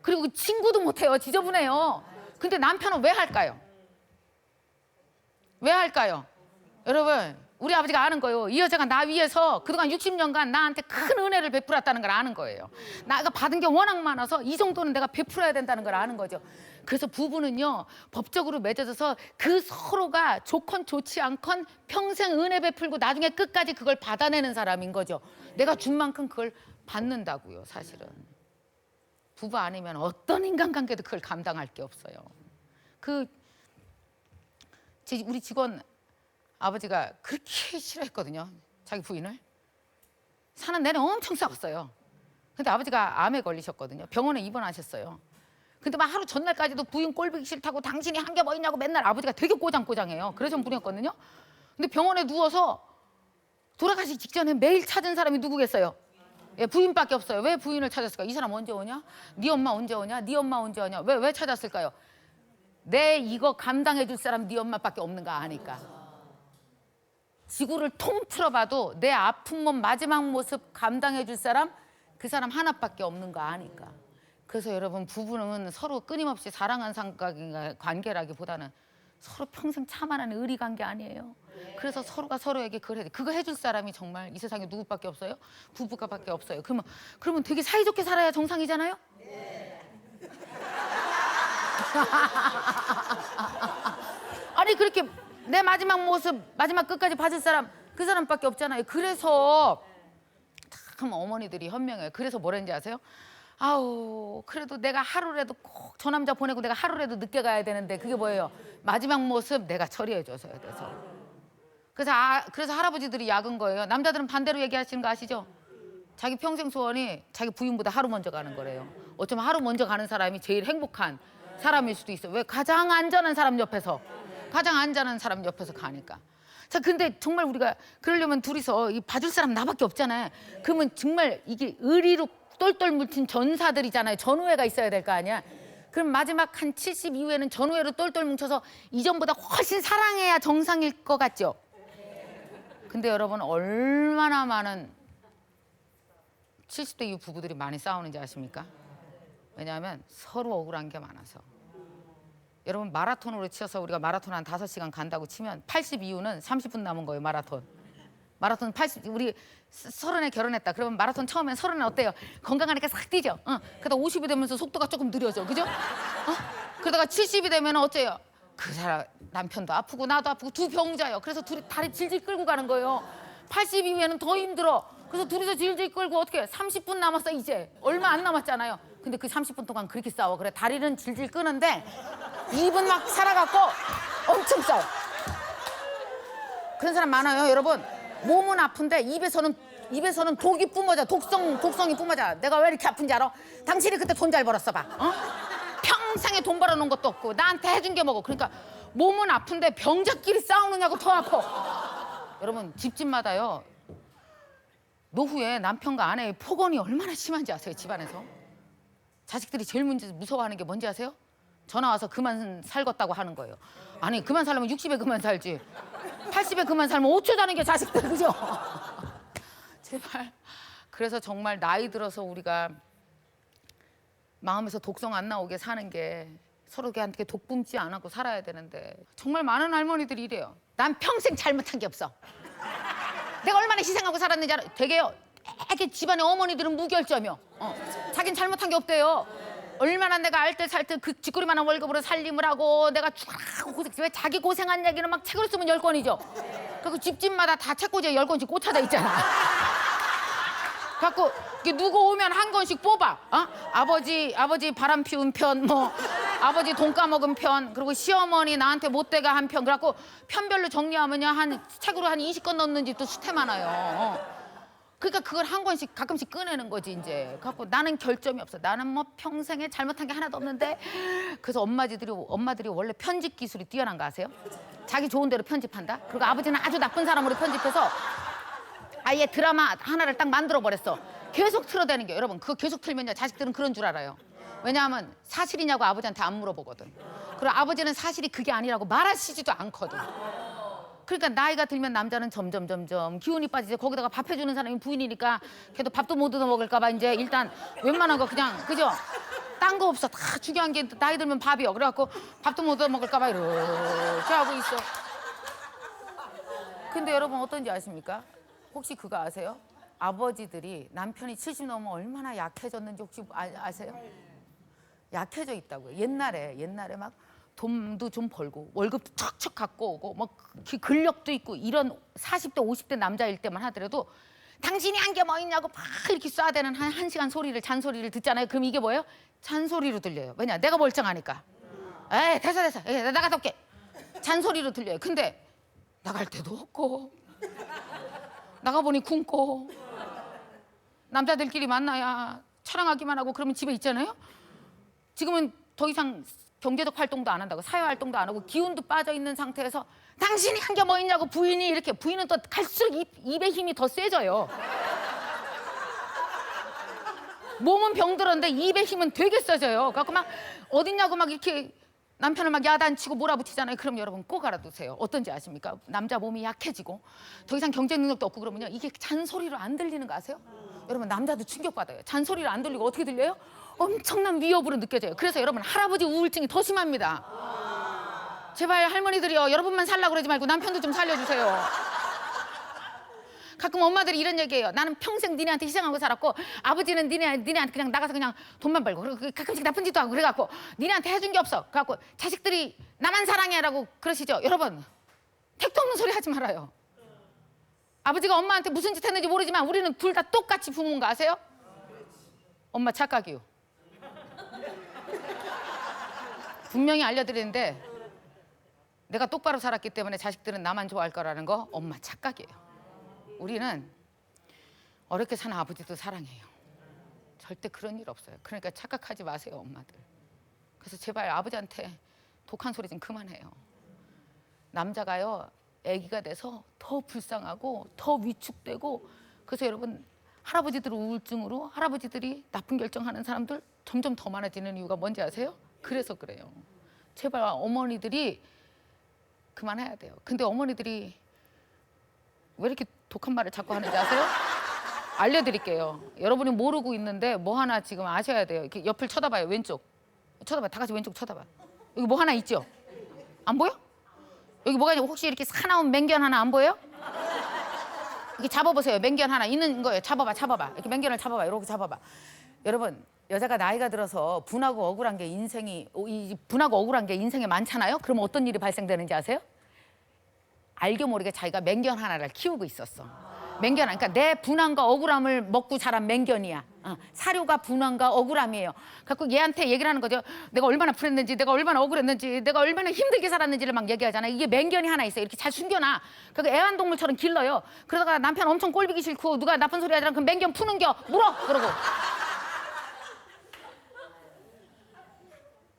그리고 그 친구도 못해요. 지저분해요. 근데 남편은 왜 할까요? 왜 할까요? 여러분 우리 아버지가 아는 거예요. 이 여자가 나 위해서 그동안 60년간 나한테 큰 은혜를 베풀었다는 걸 아는 거예요. 내가 받은 게 워낙 많아서 이 정도는 내가 베풀어야 된다는 걸 아는 거죠. 그래서 부부는요 법적으로 맺어져서 그 서로가 좋건 좋지 않건 평생 은혜 베풀고 나중에 끝까지 그걸 받아내는 사람인 거죠. 내가 준 만큼 그걸 받는다고요. 사실은 부부 아니면 어떤 인간관계도 그걸 감당할 게 없어요. 우리 직원 아버지가 그렇게 싫어했거든요. 자기 부인을. 사는 내내 엄청 싸웠어요. 근데 아버지가 암에 걸리셨거든요. 병원에 입원하셨어요. 근데 막 하루 전날까지도 부인 꼴보기 싫다고 당신이 한 게 뭐 있냐고 맨날 아버지가 되게 꼬장꼬장해요. 그러신 분이었거든요. 근데 병원에 누워서 돌아가시기 직전에 매일 찾은 사람이 누구겠어요? 예, 부인밖에 없어요. 왜 부인을 찾았을까? 이 사람 언제 오냐? 네 엄마 언제 오냐? 네 엄마 언제 오냐? 왜 찾았을까요? 내 이거 감당해 줄 사람 네 엄마밖에 없는 거 아니까. 지구를 통틀어봐도 내 아픈 몸 마지막 모습 감당해 줄 사람 그 사람 하나밖에 없는 거 아니까. 그래서 여러분 부부는 서로 끊임없이 사랑하는 관계라기보다는 서로 평생 참아내는 의리 관계 아니에요. 그래서 서로가 서로에게 그걸 해야 돼. 그거 해줄 사람이 정말 이 세상에 누구밖에 없어요? 부부가밖에 없어요. 그러면 되게 사이좋게 살아야 정상이잖아요. 아니 그렇게 내 마지막 모습 마지막 끝까지 봐줄 사람 그 사람밖에 없잖아요. 그래서 참 어머니들이 현명해요. 그래서 뭐랬는지 아세요? 아우 그래도 내가 하루라도 꼭 저 남자 보내고 내가 하루라도 늦게 가야 되는데 그게 뭐예요? 마지막 모습 내가 처리해 줘서야 돼서. 그래서 할아버지들이 약은 거예요. 남자들은 반대로 얘기하시는 거 아시죠? 자기 평생 소원이 자기 부인보다 하루 먼저 가는 거래요. 어쩌면 하루 먼저 가는 사람이 제일 행복한 사람일 수도 있어요. 왜? 가장 안전한 사람 옆에서 가니까. 자, 근데 정말 우리가 그러려면 둘이서 이 봐줄 사람 나밖에 없잖아요. 그러면 정말 이게 의리로 똘똘 뭉친 전사들이잖아요. 전우회가 있어야 될 거 아니야. 그럼 마지막 한 70 이후에는 전우회로 똘똘 뭉쳐서 이전보다 훨씬 사랑해야 정상일 것 같죠? 근데 여러분 얼마나 많은 70대 이후 부부들이 많이 싸우는지 아십니까? 왜냐하면 서로 억울한 게 많아서. 여러분 마라톤으로 치어서 우리가 마라톤 한 5시간 간다고 치면 80 이후는 30분 남은 거예요. 마라톤 80. 우리 30에 결혼했다. 그러면 마라톤 처음엔 30에 어때요? 건강하니까 싹 뛰죠. 그러다 50이 되면서 속도가 조금 느려져. 그죠? 그러다가 70이 되면 어째요? 그 사람 남편도 아프고 나도 아프고 두 병자예요. 그래서 둘이 다리 질질 끌고 가는 거예요. 80 이후에는 더 힘들어. 그래서 둘이서 질질 끌고 어떻게 30분 남았어 이제. 얼마 안 남았잖아요. 근데 그 30분 동안 그렇게 싸워. 그래 다리는 질질 끄는데 입은 막 살아갖고 엄청 싸워. 그런 사람 많아요. 여러분 몸은 아픈데 입에서는 독이 뿜어져. 독성이 뿜어져. 내가 왜 이렇게 아픈지 알아? 당신이 그때 돈 잘 벌었어 봐. 평생에 돈 벌어놓은 것도 없고 나한테 해준 게 뭐고. 그러니까 몸은 아픈데 병자끼리 싸우느냐고 더 아파. 여러분 집집마다요 노후에 남편과 아내의 폭언이 얼마나 심한지 아세요? 집안에서 자식들이 제일 무서워하는 게 뭔지 아세요? 전화 와서 그만 살겠다고 하는 거예요. 아니 그만 살려면 60에 그만 살지 80에 그만 살면 5초 자는 게 자식들. 그죠? 제발. 그래서 정말 나이 들어서 우리가 마음에서 독성 안 나오게 사는 게 서로한테 독 뿜지 안 하고 살아야 되는데 정말 많은 할머니들이 이래요. 난 평생 잘못한 게 없어. 내가 얼마나 희생하고 살았는지 알아. 되게요. 되게 집안의 어머니들은 무결점이요. 자긴 잘못한 게 없대요. 얼마나 내가 알뜰살뜰 그 쥐꼬리만한 월급으로 살림을 하고 내가 왜 자기 고생한 얘기는 막 책으로 쓰면 10권이죠. 그리고 집집마다 다 책꽂이에 10권씩 꽂혀져 있잖아. 갖고 누구 오면 한 권씩 뽑아. 아버지 바람 피운 편, 뭐 아버지 돈 까먹은 편, 그리고 시어머니 나한테 못되가 한 편, 그래갖고 편별로 정리하면요 한 책으로 한 20권 넘는 집도 수태 많아요. 그러니까 그걸 한 권씩 가끔씩 꺼내는 거지 이제. 갖고 나는 결점이 없어. 나는 뭐 평생에 잘못한 게 하나도 없는데. 그래서 엄마들이 원래 편집 기술이 뛰어난 거 아세요? 자기 좋은 대로 편집한다. 그리고 아버지는 아주 나쁜 사람으로 편집해서 아예 드라마 하나를 딱 만들어 버렸어. 계속 틀어대는 게 여러분 그거 계속 틀면요 자식들은 그런 줄 알아요. 왜냐하면 사실이냐고 아버지한테 안 물어보거든. 그리고 아버지는 사실이 그게 아니라고 말하시지도 않거든. 그러니까 나이가 들면 남자는 점점 기운이 빠지지. 거기다가 밥 해주는 사람이 부인이니까 걔도 밥도 못 얻어 먹을까 봐 이제 일단 웬만한 거 그냥 그죠? 딴 거 없어. 다 중요한 게 나이 들면 밥이요. 그래갖고 밥도 못 얻어 먹을까 봐 이렇게 하고 있어. 근데 여러분 어떤지 아십니까? 혹시 그거 아세요? 아버지들이 남편이 70 넘으면 얼마나 약해졌는지 혹시 아세요? 약해져 있다고요. 옛날에 막 돈도 좀 벌고 월급도 척척 갖고 오고 뭐 근력도 있고 이런 40대 50대 남자일 때만 하더라도 당신이 한 게 뭐 있냐고 막 이렇게 쏴대는 한 시간 소리를 잔소리를 듣잖아요. 그럼 이게 뭐예요? 잔소리로 들려요. 왜냐? 내가 멀쩡하니까. 에이 됐어. 에이, 나갔다 올게. 잔소리로 들려요. 근데 나갈 데도 없고 나가보니 굶고 남자들끼리 만나야 촬영하기만 하고 그러면 집에 있잖아요. 지금은 더 이상 경제적 활동도 안 한다고 사회 활동도 안 하고 기운도 빠져 있는 상태에서 당신이 한 게 뭐 있냐고 부인이 이렇게 부인은 또 갈수록 입의 힘이 더 세져요. 몸은 병들었는데 입의 힘은 되게 세져요. 그래갖고 막 어딨냐고 막 이렇게 남편을 막 야단치고 몰아붙이잖아요. 그럼 여러분 꼭 알아두세요. 어떤지 아십니까? 남자 몸이 약해지고 더 이상 경제 능력도 없고 그러면요 이게 잔소리로 안 들리는 거 아세요? 여러분 남자도 충격받아요. 잔소리로 안 들리고 어떻게 들려요? 엄청난 위협으로 느껴져요. 그래서 여러분 할아버지 우울증이 더 심합니다. 제발 할머니들이요 여러분만 살라고 그러지 말고 남편도 좀 살려주세요. 가끔 엄마들이 이런 얘기해요. 나는 평생 니네한테 희생하고 살았고 아버지는 니네한테 그냥 나가서 그냥 돈만 벌고 그리고 가끔씩 나쁜 짓도 하고 그래갖고 니네한테 해준 게 없어. 그래갖고 자식들이 나만 사랑해라고 그러시죠. 여러분 택도 없는 소리 하지 말아요. 아버지가 엄마한테 무슨 짓 했는지 모르지만 우리는 둘 다 똑같이 부모인 거 아세요? 엄마 착각이요. 분명히 알려드리는데 내가 똑바로 살았기 때문에 자식들은 나만 좋아할 거라는 거 엄마 착각이에요. 우리는 어렵게 사는 아버지도 사랑해요. 절대 그런 일 없어요. 그러니까 착각하지 마세요 엄마들. 그래서 제발 아버지한테 독한 소리 좀 그만해요. 남자가요 아기가 돼서 더 불쌍하고 더 위축되고 그래서 여러분 할아버지들 우울증으로 할아버지들이 나쁜 결정하는 사람들 점점 더 많아지는 이유가 뭔지 아세요? 그래서 그래요. 제발 어머니들이 그만해야 돼요. 근데 어머니들이 왜 이렇게 독한 말을 자꾸 하는지 아세요? 알려드릴게요. 여러분이 모르고 있는데 뭐 하나 지금 아셔야 돼요. 이렇게 옆을 쳐다봐요. 왼쪽 쳐다봐요. 다 같이 왼쪽 쳐다봐. 여기 뭐 하나 있죠? 안 보여? 여기 뭐가 있냐? 혹시 이렇게 사나운 맹견 하나 안 보여요? 이렇게 잡아보세요. 맹견 하나 있는 거예요. 잡아봐. 이렇게 맹견을 잡아봐. 이렇게 잡아봐. 여러분 여자가 나이가 들어서 분하고 억울한 게 인생에 많잖아요. 그럼 어떤 일이 발생되는지 아세요? 알게 모르게 자기가 맹견 하나를 키우고 있었어. 맹견, 그러니까 내 분함과 억울함을 먹고 자란 맹견이야. 사료가 분함과 억울함이에요. 갖고 얘한테 얘기를 하는 거죠. 내가 얼마나 불했는지, 내가 얼마나 억울했는지, 내가 얼마나 힘들게 살았는지를 막 얘기하잖아요. 이게 맹견이 하나 있어요. 이렇게 잘 숨겨놔. 그러니까 애완동물처럼 길러요. 그러다가 남편 엄청 꼴보기 싫고 누가 나쁜 소리 하더라. 그럼 맹견 푸는겨.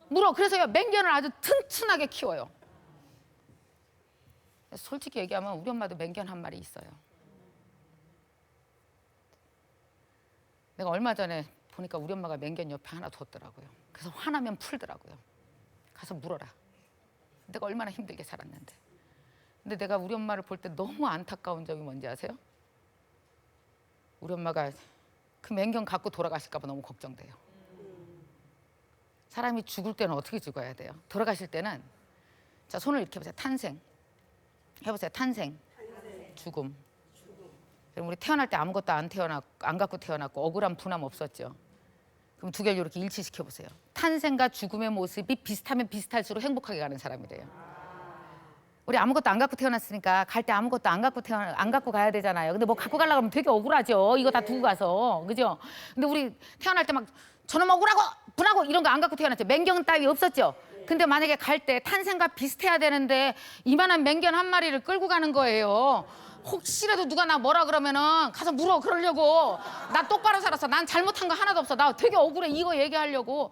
물어. 그래서요 맹견을 아주 튼튼하게 키워요. 솔직히 얘기하면 우리 엄마도 맹견 한 마리 있어요. 내가 얼마 전에 보니까 우리 엄마가 맹견 옆에 하나 뒀더라고요. 그래서 화나면 풀더라고요. 가서 물어라. 내가 얼마나 힘들게 살았는데. 근데 내가 우리 엄마를 볼 때 너무 안타까운 점이 뭔지 아세요? 우리 엄마가 그 맹견 갖고 돌아가실까 봐 너무 걱정돼요. 사람이 죽을 때는 어떻게 죽어야 돼요? 돌아가실 때는 자 손을 이렇게 해보세요. 탄생. 해보세요. 탄생. 죽음. 그럼 우리 태어날 때 아무것도 안 갖고 태어났고 억울한 분함 없었죠. 그럼 두 개를 이렇게 일치시켜 보세요. 탄생과 죽음의 모습이 비슷하면 비슷할수록 행복하게 가는 사람이래요. 우리 아무것도 안 갖고 태어났으니까 갈 때 아무것도 안 갖고 가야 되잖아요. 근데 뭐 갖고 가려고 하면 되게 억울하죠. 이거 다 두고 가서. 그죠? 근데 우리 태어날 때 막 저놈 억울하고 분하고 이런 거 안 갖고 태어났죠. 맹견 따위 없었죠. 근데 만약에 갈 때 탄생과 비슷해야 되는데 이만한 맹견 한 마리를 끌고 가는 거예요. 혹시라도 누가 나 뭐라 그러면은 가서 물어 그러려고. 나 똑바로 살았어. 난 잘못한 거 하나도 없어. 나 되게 억울해. 이거 얘기하려고.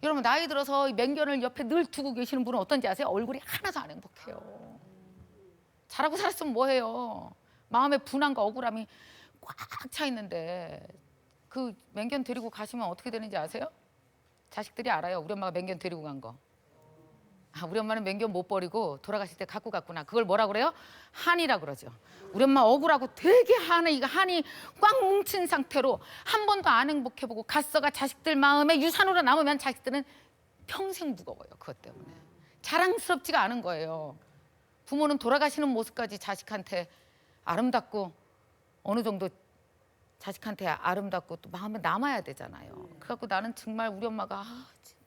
여러분 나이 들어서 이 맹견을 옆에 늘 두고 계시는 분은 어떤지 아세요? 얼굴이 하나도 안 행복해요. 잘하고 살았으면 뭐해요. 마음에 분함과 억울함이 꽉 차 있는데 그 맹견 데리고 가시면 어떻게 되는지 아세요? 자식들이 알아요. 우리 엄마가 맹견 데리고 간 거. 아, 우리 엄마는 맹견 못 버리고 돌아가실 때 갖고 갔구나. 그걸 뭐라 그래요? 한이라 그러죠. 우리 엄마 억울하고 되게 한이 꽉 뭉친 상태로 한 번도 안 행복해보고 갔어가 자식들 마음에 유산으로 남으면 자식들은 평생 무거워요. 그것 때문에. 자랑스럽지가 않은 거예요. 부모는 돌아가시는 모습까지 자식한테 아름답고 어느 정도 자식한테 아름답고 또 마음에 남아야 되잖아요. 그래갖고 나는 정말 우리 엄마가 진짜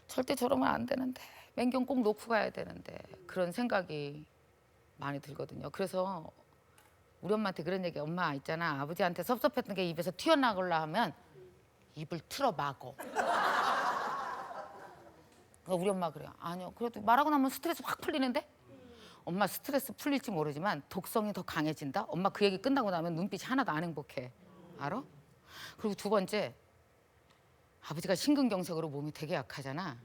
절대 저러면 안 되는데 맹견 꼭 놓고 가야 되는데 그런 생각이 많이 들거든요. 그래서 우리 엄마한테 그런 얘기, 엄마 있잖아, 아버지한테 섭섭했던 게 입에서 튀어나오려 하면 입을 틀어 막어. 우리 엄마 그래요. 아니요, 그래도 말하고 나면 스트레스 확 풀리는데? 엄마 스트레스 풀릴지 모르지만 독성이 더 강해진다? 엄마 그 얘기 끝나고 나면 눈빛이 하나도 안 행복해. 알아? 그리고 두 번째, 아버지가 심근경색으로 몸이 되게 약하잖아.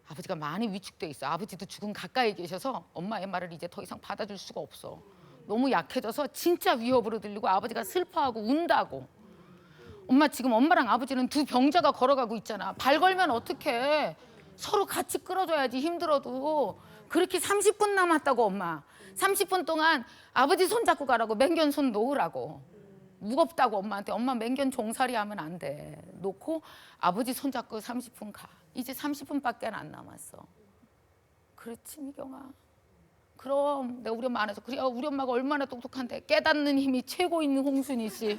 아버지가 많이 위축돼 있어. 아버지도 죽음 가까이 계셔서 엄마의 말을 이제 더 이상 받아줄 수가 없어. 너무 약해져서 진짜 위협으로 들리고 아버지가 슬퍼하고 운다고. 엄마 지금 엄마랑 아버지는 두 병자가 걸어가고 있잖아. 발 걸면 어떡해. 서로 같이 끌어줘야지 힘들어도. 그렇게 30분 남았다고 엄마. 30분 동안 아버지 손 잡고 가라고 맹견 손 놓으라고. 무겁다고 엄마한테. 엄마 맹견 종살이 하면 안 돼. 놓고 아버지 손 잡고 30분 가. 이제 30분밖에 안 남았어. 그렇지 미경아. 그럼 내가 우리 엄마 안에서 그래 우리 엄마가 얼마나 똑똑한데 깨닫는 힘이 최고 있는 홍순이 씨.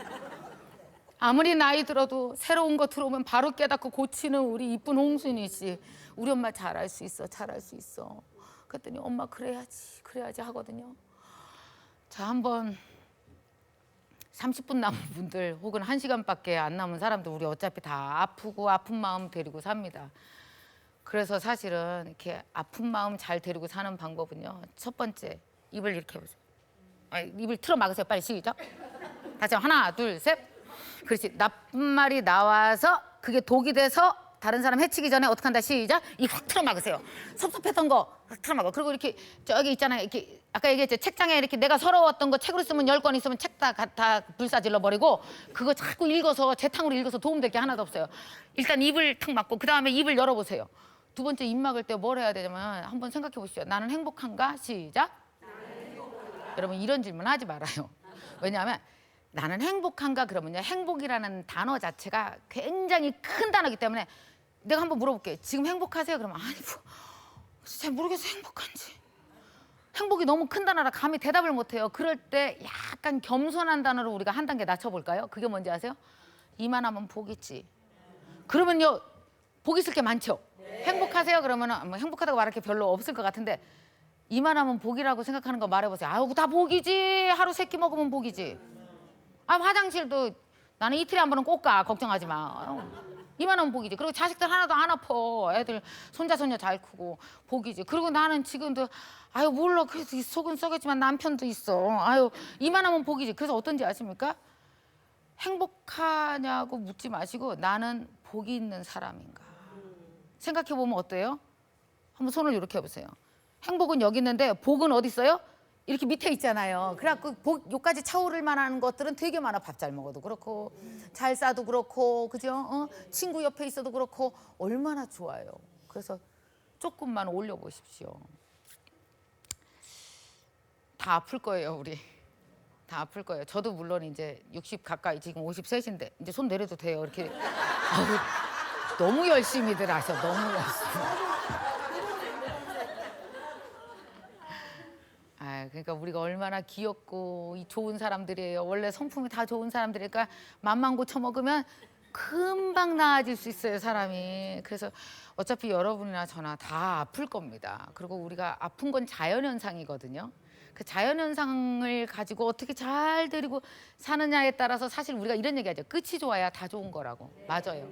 아무리 나이 들어도 새로운 거 들어오면 바로 깨닫고 고치는 우리 이쁜 홍순이 씨. 우리 엄마 잘할 수 있어. 잘할 수 있어. 그랬더니 엄마 그래야지 하거든요. 자, 한번 30분 남은 분들 혹은 1시간밖에 안 남은 사람들 우리 어차피 다 아프고 아픈 마음 데리고 삽니다. 그래서 사실은 이렇게 아픈 마음 잘 데리고 사는 방법은요. 첫 번째, 입을 이렇게 해보세요. 입을 틀어 막으세요. 빨리 시작. 다시 하나, 둘, 셋. 그렇지. 나쁜 말이 나와서 그게 독이 돼서 다른 사람 해치기 전에 어떻게 한다. 시작. 입 확 틀어 막으세요. 섭섭했던 거 확 틀어 막아. 그리고 이렇게 저기 있잖아요. 이렇게 아까 얘기했죠. 책장에 이렇게 내가 서러웠던 거 책으로 쓰면 10권 있으면 책 다 불사질러 버리고 그거 자꾸 읽어서 재탕으로 읽어서 도움될 게 하나도 없어요. 일단 입을 탁 막고 그 다음에 입을 열어보세요. 두 번째 입 막을 때 뭘 해야 되냐면 한번 생각해 보시죠. 나는 행복한가? 시작. 여러분 이런 질문 하지 말아요. 왜냐하면 나는 행복한가 그러면요. 행복이라는 단어 자체가 굉장히 큰 단어이기 때문에 내가 한번 물어볼게요. 지금 행복하세요? 그러면 아니 뭐 잘 모르겠어요. 행복한지. 행복이 너무 큰 단어라 감히 대답을 못해요. 그럴 때 약간 겸손한 단어로 우리가 한 단계 낮춰볼까요? 그게 뭔지 아세요? 이만하면 복 있지. 그러면요. 복 있을 게 많죠. 행복하세요? 그러면은 뭐 행복하다고 말할 게 별로 없을 것 같은데 이만하면 복이라고 생각하는 거 말해보세요. 아유 다 복이지. 하루 3끼 먹으면 복이지. 아 화장실도 나는 이틀에 한 번은 꼭 가. 걱정하지 마. 아유, 이만하면 복이지. 그리고 자식들 하나도 안 아파. 애들 손자 손녀 잘 크고 복이지. 그리고 나는 지금도 아유 몰라. 그래도 속은 썩였지만 남편도 있어. 아유 이만하면 복이지. 그래서 어떤지 아십니까? 행복하냐고 묻지 마시고 나는 복이 있는 사람인가. 생각해 보면 어때요? 한번 손을 이렇게 해보세요. 행복은 여기 있는데 복은 어디 있어요? 이렇게 밑에 있잖아요. 그래갖고 복 요까지 차오를 만한 것들은 되게 많아. 밥 잘 먹어도 그렇고 잘 싸도 그렇고 그죠? 친구 옆에 있어도 그렇고 얼마나 좋아요. 그래서 조금만 올려보십시오. 다 아플 거예요 우리. 다 아플 거예요. 저도 물론 이제 60 가까이 지금 53인데 이제 손 내려도 돼요. 이렇게 아우, 너무 열심히들 하셔. 너무 열심히. 아, 그러니까 우리가 얼마나 귀엽고 이 좋은 사람들이에요. 원래 성품이 다 좋은 사람들이니까 맘만 고쳐 먹으면 금방 나아질 수 있어요, 사람이. 그래서 어차피 여러분이나 저나 다 아플 겁니다. 그리고 우리가 아픈 건 자연현상이거든요. 그 자연현상을 가지고 어떻게 잘 데리고 사느냐에 따라서 사실 우리가 이런 얘기하죠. 끝이 좋아야 다 좋은 거라고. 맞아요.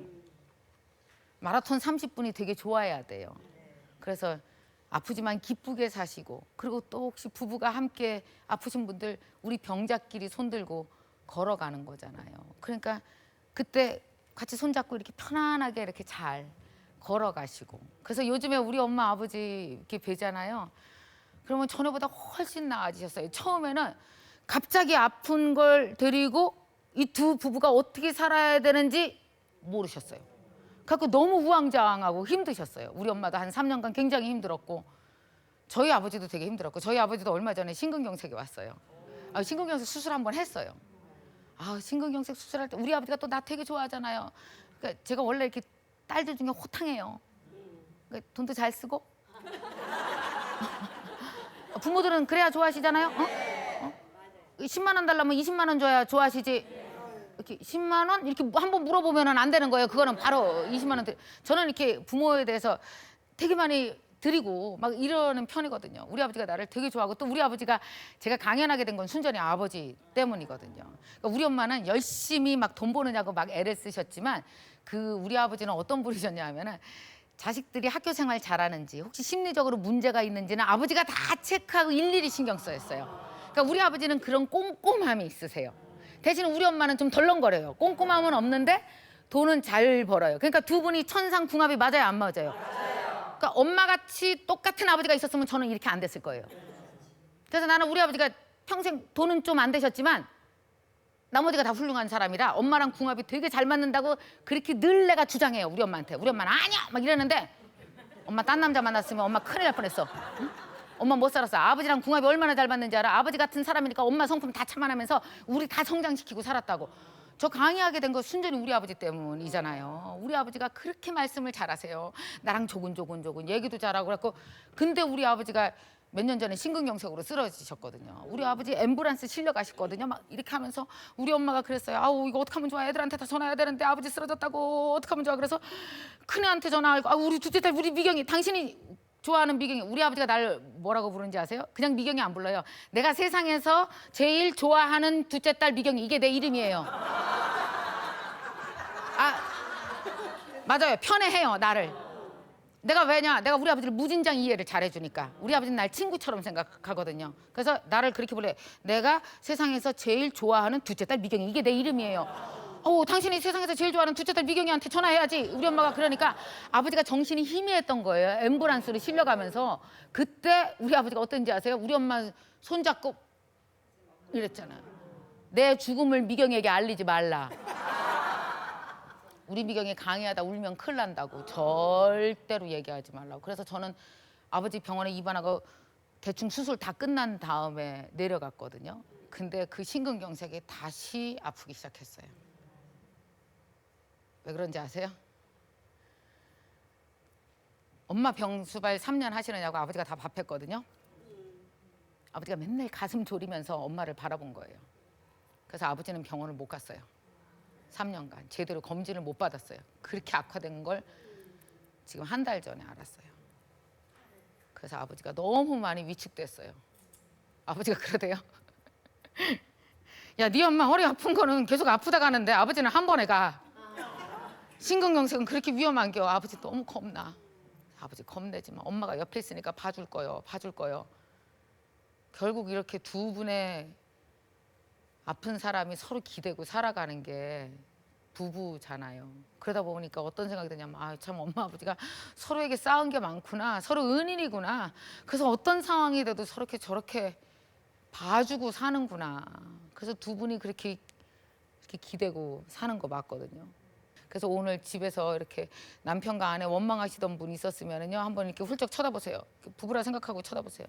마라톤 30분이 되게 좋아야 돼요. 그래서 아프지만 기쁘게 사시고, 그리고 또 혹시 부부가 함께 아프신 분들 우리 병자끼리 손들고 걸어가는 거잖아요. 그러니까 그때 같이 손잡고 이렇게 편안하게 이렇게 잘 걸어가시고. 그래서 요즘에 우리 엄마 아버지 이렇게 뵈잖아요. 그러면 전에보다 훨씬 나아지셨어요. 처음에는 갑자기 아픈 걸 데리고 이 두 부부가 어떻게 살아야 되는지 모르셨어요. 그래서 너무 우왕좌왕하고 힘드셨어요. 우리 엄마도 한 3년간 굉장히 힘들었고, 저희 아버지도 되게 힘들었고, 저희 아버지도 얼마 전에 심근경색이 왔어요. 심근경색 수술 한번 했어요. 심근경색 수술할 때 우리 아버지가 또 나 되게 좋아하잖아요. 그러니까 제가 원래 이렇게 딸들 중에 호탕해요. 그러니까 돈도 잘 쓰고. 부모들은 그래야 좋아하시잖아요. 10만 원 달라면 20만 원 줘야 좋아하시지. 이렇게 10만 원 이렇게 한번 물어보면은 안 되는 거예요. 그거는 바로 20만 원. 저는 이렇게 부모에 대해서 되게 많이 드리고 막 이러는 편이거든요. 우리 아버지가 나를 되게 좋아하고, 또 우리 아버지가 제가 강연하게 된 건 순전히 아버지 때문이거든요. 그러니까 우리 엄마는 열심히 막 돈 버느냐고 막 애를 쓰셨지만, 그 우리 아버지는 어떤 분이셨냐 하면은 자식들이 학교 생활 잘하는지, 혹시 심리적으로 문제가 있는지는 아버지가 다 체크하고 일일이 신경 써였어요. 그러니까 우리 아버지는 그런 꼼꼼함이 있으세요. 대신 우리 엄마는 좀 덜렁거려요. 꼼꼼함은 없는데 돈은 잘 벌어요. 그러니까 두 분이 천상궁합이 맞아요, 안 맞아요? 그러니까 엄마같이 똑같은 아버지가 있었으면 저는 이렇게 안 됐을 거예요. 그래서 나는 우리 아버지가 평생 돈은 좀 안 되셨지만 나머지가 다 훌륭한 사람이라 엄마랑 궁합이 되게 잘 맞는다고 그렇게 늘 내가 주장해요, 우리 엄마한테. 우리 엄마는 아니야 막 이러는데, 엄마 딴 남자 만났으면 엄마 큰일 날 뻔했어. 응? 엄마 못 살았어. 아버지랑 궁합이 얼마나 잘 맞는지 알아? 아버지 같은 사람이니까 엄마 성품 다 참아내면서 우리 다 성장시키고 살았다고. 저 강의하게 된 거 순전히 우리 아버지 때문이잖아요. 우리 아버지가 그렇게 말씀을 잘하세요. 나랑 조근조근 얘기도 잘하고 그랬고. 근데 우리 아버지가 몇 년 전에 심근경색으로 쓰러지셨거든요. 우리 아버지 앰뷸런스 실려가셨거든요. 막 이렇게 하면서 우리 엄마가 그랬어요. 이거 어떡하면 좋아? 애들한테 다 전화해야 되는데 아버지 쓰러졌다고 어떡하면 좋아? 그래서 큰애한테 전화하고, 우리 둘째 딸 우리 미경이, 당신이 좋아하는 미경이. 우리 아버지가 날 뭐라고 부르는지 아세요? 그냥 미경이 안 불러요. 내가 세상에서 제일 좋아하는 둘째 딸 미경이, 이게 내 이름이에요. 맞아요. 편애해요, 나를. 내가 왜냐? 내가 우리 아버지를 무진장 이해를 잘해주니까. 우리 아버지는 날 친구처럼 생각하거든요. 그래서 나를 그렇게 불러요. 내가 세상에서 제일 좋아하는 둘째 딸 미경이, 이게 내 이름이에요. 당신이 세상에서 제일 좋아하는 둘째 딸 미경이한테 전화해야지. 우리 엄마가 그러니까 아버지가 정신이 희미했던 거예요. 앰뷸런스를 실려가면서. 그때 우리 아버지가 어떤지 아세요? 우리 엄마 손잡고 이랬잖아요. 내 죽음을 미경에게 알리지 말라. 우리 미경이 강의하다 울면 큰일 난다고 절대로 얘기하지 말라고. 그래서 저는 아버지 병원에 입원하고 대충 수술 다 끝난 다음에 내려갔거든요. 근데 그 심근경색이 다시 아프기 시작했어요. 왜 그런지 아세요? 엄마 병수발 3년 하시느냐고 아버지가 다 밥했거든요. 아버지가 맨날 가슴 졸이면서 엄마를 바라본 거예요. 그래서 아버지는 병원을 못 갔어요. 3년간 제대로 검진을 못 받았어요. 그렇게 악화된 걸 지금 한 달 전에 알았어요. 그래서 아버지가 너무 많이 위축됐어요. 아버지가 그러대요. 야, 네 엄마 허리 아픈 거는 계속 아프다 가는데 아버지는 한 번에 가. 심근경색은 그렇게 위험한 겨. 아버지 너무 겁나. 아버지 겁내지만 엄마가 옆에 있으니까 봐줄 거요. 결국 이렇게 두 분의 아픈 사람이 서로 기대고 살아가는 게 부부잖아요. 그러다 보니까 어떤 생각이 드냐면, 참 엄마 아버지가 서로에게 쌓은 게 많구나. 서로 은인이구나. 그래서 어떤 상황이 돼도 저렇게 저렇게 봐주고 사는구나. 그래서 두 분이 그렇게 기대고 사는 거 맞거든요. 그래서 오늘 집에서 이렇게 남편과 아내 원망하시던 분이 있었으면요, 한번 이렇게 훌쩍 쳐다보세요. 부부라 생각하고 쳐다보세요.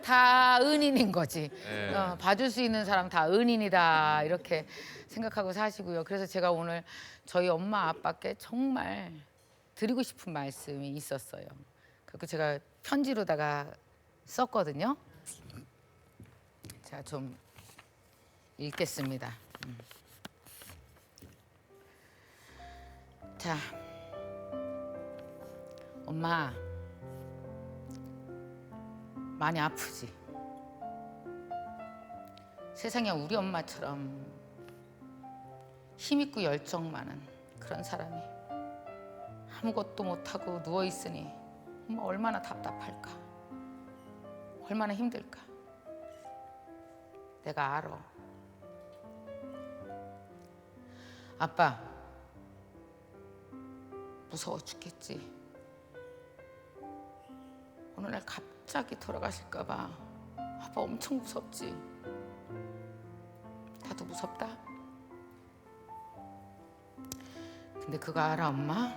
다 은인인 거지. 네. 봐줄 수 있는 사람 다 은인이다, 이렇게 생각하고 사시고요. 그래서 제가 오늘 저희 엄마 아빠께 정말 드리고 싶은 말씀이 있었어요. 그리고 제가 편지로다가 썼거든요. 제가 좀 읽겠습니다. 자, 엄마 많이 아프지? 세상에 우리 엄마처럼 힘있고 열정 많은 그런 사람이 아무것도 못하고 누워있으니 엄마 얼마나 답답할까, 얼마나 힘들까. 내가 알아. 아빠 무서워 죽겠지. 어느 날 갑자기 돌아가실까 봐 아빠 엄청 무섭지. 나도 무섭다. 근데 그거 알아 엄마?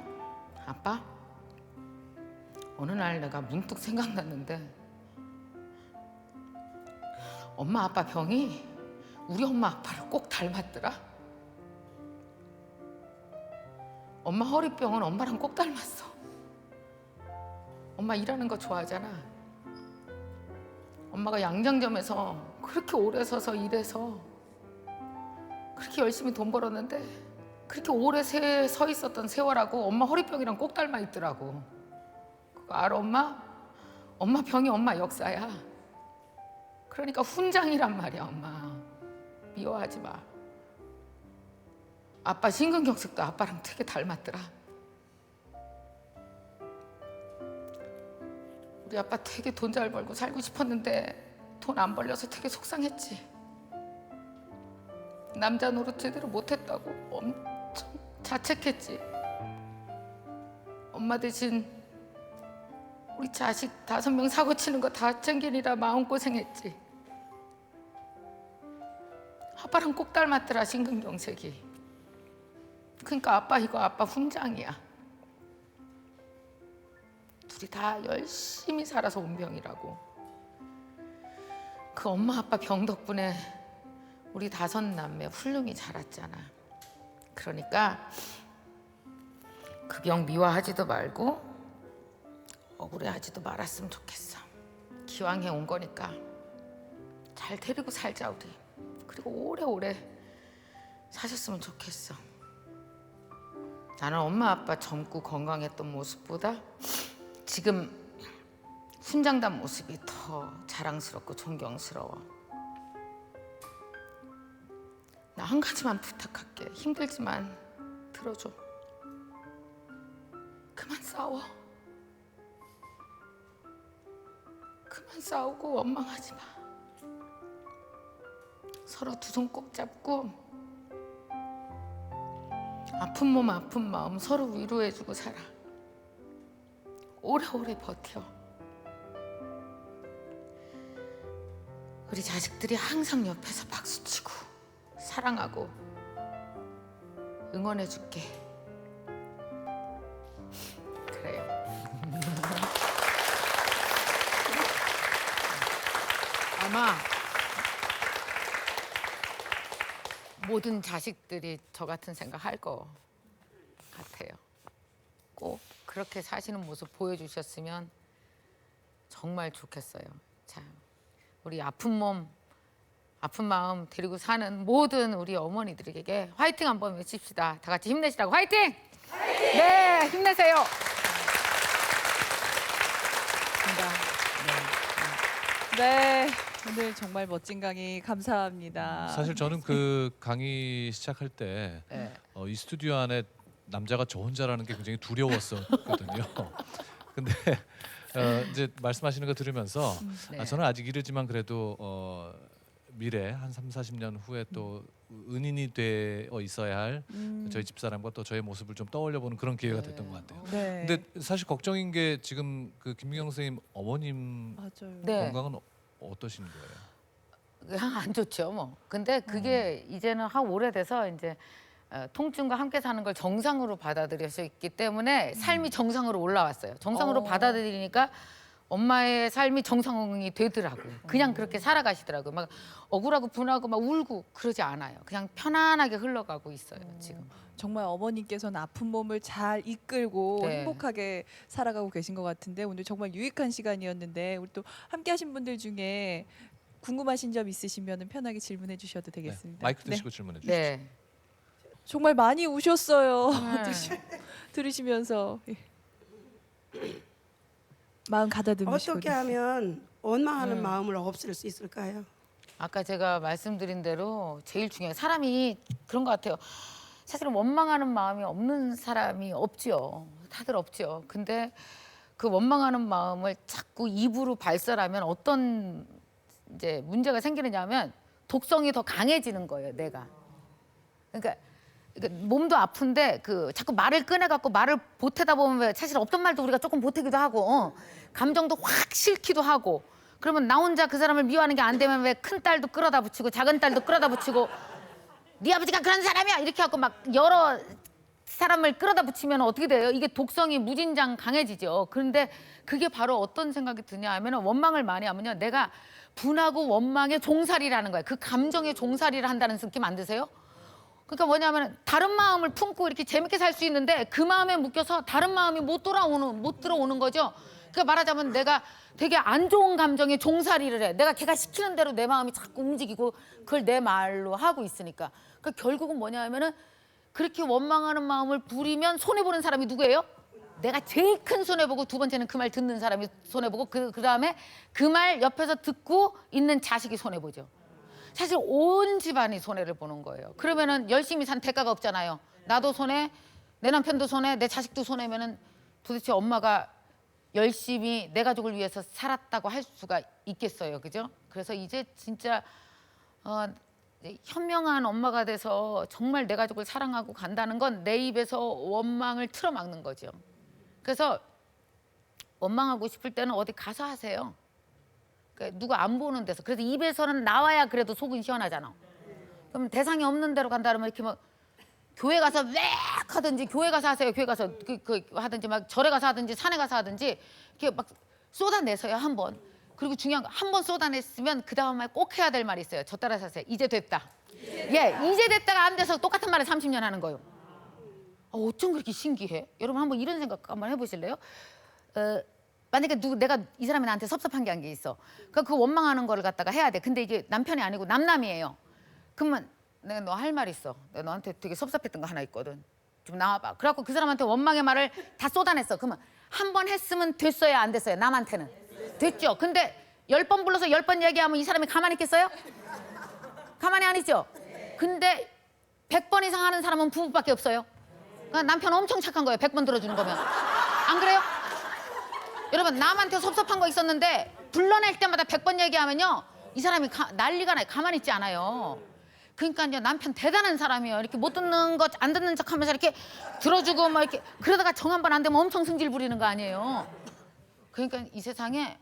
아빠? 어느 날 내가 문득 생각났는데 엄마 아빠 병이 우리 엄마 아빠를 꼭 닮았더라. 엄마 허리병은 엄마랑 꼭 닮았어. 엄마 일하는 거 좋아하잖아. 엄마가 양장점에서 그렇게 오래 서서 일해서 그렇게 열심히 돈 벌었는데 그렇게 오래 서 있었던 세월하고 엄마 허리병이랑 꼭 닮아 있더라고. 그거 알아 엄마? 엄마 병이 엄마 역사야. 그러니까 훈장이란 말이야 엄마. 미워하지 마. 아빠 심근경색도 아빠랑 되게 닮았더라. 우리 아빠 되게 돈 잘 벌고 살고 싶었는데 돈 안 벌려서 되게 속상했지. 남자 노릇 제대로 못했다고 엄청 자책했지. 엄마 대신 우리 자식 5명 사고 치는 거 다 챙기느라 마음고생했지. 아빠랑 꼭 닮았더라 심근경색이. 그러니까 아빠 이거 아빠 훈장이야. 둘이 다 열심히 살아서 온 병이라고. 그 엄마 아빠 병 덕분에 우리 5 남매 훌륭히 자랐잖아. 그러니까 그 병 미워하지도 말고 억울해하지도 말았으면 좋겠어. 기왕 해온 거니까 잘 데리고 살자 우리. 그리고 오래오래 사셨으면 좋겠어. 나는 엄마 아빠 젊고 건강했던 모습보다 지금 훈장단 모습이 더 자랑스럽고 존경스러워. 나 한 가지만 부탁할게. 힘들지만 들어줘. 그만 싸워. 그만 싸우고 원망하지 마. 서로 2 손 꼭 잡고 아픈 몸 아픈 마음 서로 위로해주고 살아. 오래오래 버텨. 우리 자식들이 항상 옆에서 박수치고 사랑하고 응원해줄게. 그래요. 아마 모든 자식들이 저 같은 생각 할 거 같아요. 꼭 그렇게 사시는 모습 보여주셨으면 정말 좋겠어요. 자, 우리 아픈 몸, 아픈 마음 데리고 사는 모든 우리 어머니들에게 화이팅 한번 외칩시다. 다 같이 힘내시라고 화이팅! 화이팅! 네, 힘내세요. 네, 오늘 정말 멋진 강의 감사합니다. 사실 저는 그 강의 시작할 때 네. 이 스튜디오 안에 남자가 저 혼자라는 게 굉장히 두려웠었거든요. 근데 이제 말씀하시는 거 들으면서 네. 저는 아직 이르지만 그래도 미래 한 3, 40년 후에 또 은인이 되어 있어야 할 저희 집사람과 또 저의 모습을 좀 떠올려보는 그런 기회가 됐던 것 같아요. 네, 근데 사실 걱정인 게 지금 그 김미경 선생님 어머님 맞아요. 네. 건강은 어떠신 거예요? 그냥 안 좋죠, 뭐. 근데 그게 이제는 한 오래돼서 이제 통증과 함께 사는 걸 정상으로 받아들였기 때문에 삶이 정상으로 올라왔어요. 정상으로 받아들이니까 엄마의 삶이 정상이 되더라고요. 그냥 그렇게 살아가시더라고요. 막 억울하고 분하고 막 울고 그러지 않아요. 그냥 편안하게 흘러가고 있어요, 지금. 정말 어머님께서는 아픈 몸을 잘 이끌고 네. 행복하게 살아가고 계신 것 같은데 오늘 정말 유익한 시간이었는데 우리 또 함께하신 분들 중에 궁금하신 점 있으시면 편하게 질문해 주셔도 네, 되겠습니다. 마이크 네. 드시고 질문해 주시죠. 네. 정말 많이 우셨어요. 네. 들으시면서 마음 가다듬으시고 어떻게 하면 원망하는 네. 마음을 없앨 수 있을까요? 아까 제가 말씀드린 대로 제일 중요해요. 사람이 그런 것 같아요. 사실은 원망하는 마음이 없는 사람이 없죠. 다들 없죠. 근데 그 원망하는 마음을 자꾸 입으로 발설하면 어떤 이제 문제가 생기느냐면 독성이 더 강해지는 거예요, 내가. 그러니까 몸도 아픈데 그 자꾸 말을 꺼내갖고 말을 보태다 보면 왜 사실 없던 말도 우리가 조금 보태기도 하고 감정도 확 싫기도 하고 그러면 나 혼자 그 사람을 미워하는 게 안 되면 왜 큰 딸도 끌어다 붙이고 작은 딸도 끌어다 붙이고 네 아버지가 그런 사람이야 이렇게 하고 막 여러 사람을 끌어다 붙이면 어떻게 돼요? 이게 독성이 무진장 강해지죠. 그런데 그게 바로 어떤 생각이 드냐 하면 원망을 많이 하면요. 내가 분하고 원망의 종살이라는 거예요. 그 감정의 종살이를 한다는 느낌 안 드세요? 그러니까 뭐냐면 다른 마음을 품고 이렇게 재밌게 살 수 있는데 그 마음에 묶여서 다른 마음이 못 들어오는 거죠. 그러니까 말하자면 내가 되게 안 좋은 감정에 종살이를 해. 내가 걔가 시키는 대로 내 마음이 자꾸 움직이고 그걸 내 말로 하고 있으니까. 그러니까 결국은 뭐냐 하면은 그렇게 원망하는 마음을 부리면 손해보는 사람이 누구예요? 내가 제일 큰 손해보고 두 번째는 그 말 듣는 사람이 손해보고 그다음에 그 말 옆에서 듣고 있는 자식이 손해보죠. 사실 온 집안이 손해를 보는 거예요. 그러면은 열심히 산 대가가 없잖아요. 나도 손해, 내 남편도 손해, 내 자식도 손해면은 도대체 엄마가 열심히 내 가족을 위해서 살았다고 할 수가 있겠어요, 그죠? 그래서 이제 진짜 현명한 엄마가 돼서 정말 내 가족을 사랑하고 간다는 건 내 입에서 원망을 틀어막는 거죠. 그래서 원망하고 싶을 때는 어디 가서 하세요. 그러니까 누가 안 보는 데서. 그래서 입에서는 나와야 그래도 속은 시원하잖아. 그럼 대상이 없는 데로 간다 그러면 이렇게 막 교회 가서 웩 하든지 교회 가서 하세요. 교회 가서 그 하든지 막 절에 가서 하든지 산에 가서 하든지 이렇게 막 쏟아내세요 한 번. 그리고 중요한 거 한 번 쏟아냈으면 그 다음 말 꼭 해야 될 말이 있어요. 저 따라서 하세요. 이제 됐다. 예, 이제 됐다가 안 돼서 똑같은 말을 30년 하는 거예요. 어쩜 그렇게 신기해? 여러분 한번 이런 생각 한번 해보실래요? 만약에 내가 이 사람이 나한테 섭섭한 게 있어. 그러니까 그 원망하는 거를 갖다가 해야 돼. 근데 이게 남편이 아니고 남남이에요. 그러면 내가 너 할 말 있어. 내가 너한테 되게 섭섭했던 거 하나 있거든. 좀 나와봐. 그래갖고 그 사람한테 원망의 말을 다 쏟아냈어. 그러면 한 번 했으면 됐어야 안 됐어요. 남한테는. 됐죠. 근데 10번 불러서 10번 얘기하면 이 사람이 가만히 있겠어요? 가만히 안 있죠. 근데 100번 이상 하는 사람은 부부밖에 없어요. 그러니까 남편 엄청 착한 거예요. 100번 들어주는 거면. 안 그래요? 여러분 남한테 섭섭한 거 있었는데 불러낼 때마다 100번 얘기하면요. 이 사람이 난리가 나요. 가만히 있지 않아요. 그러니까 이제 남편 대단한 사람이에요. 이렇게 못 듣는 것 안 듣는 척하면서 이렇게 들어주고 막 이렇게 그러다가 정 한 번 안 되면 엄청 승질 부리는 거 아니에요. 그러니까 이 세상에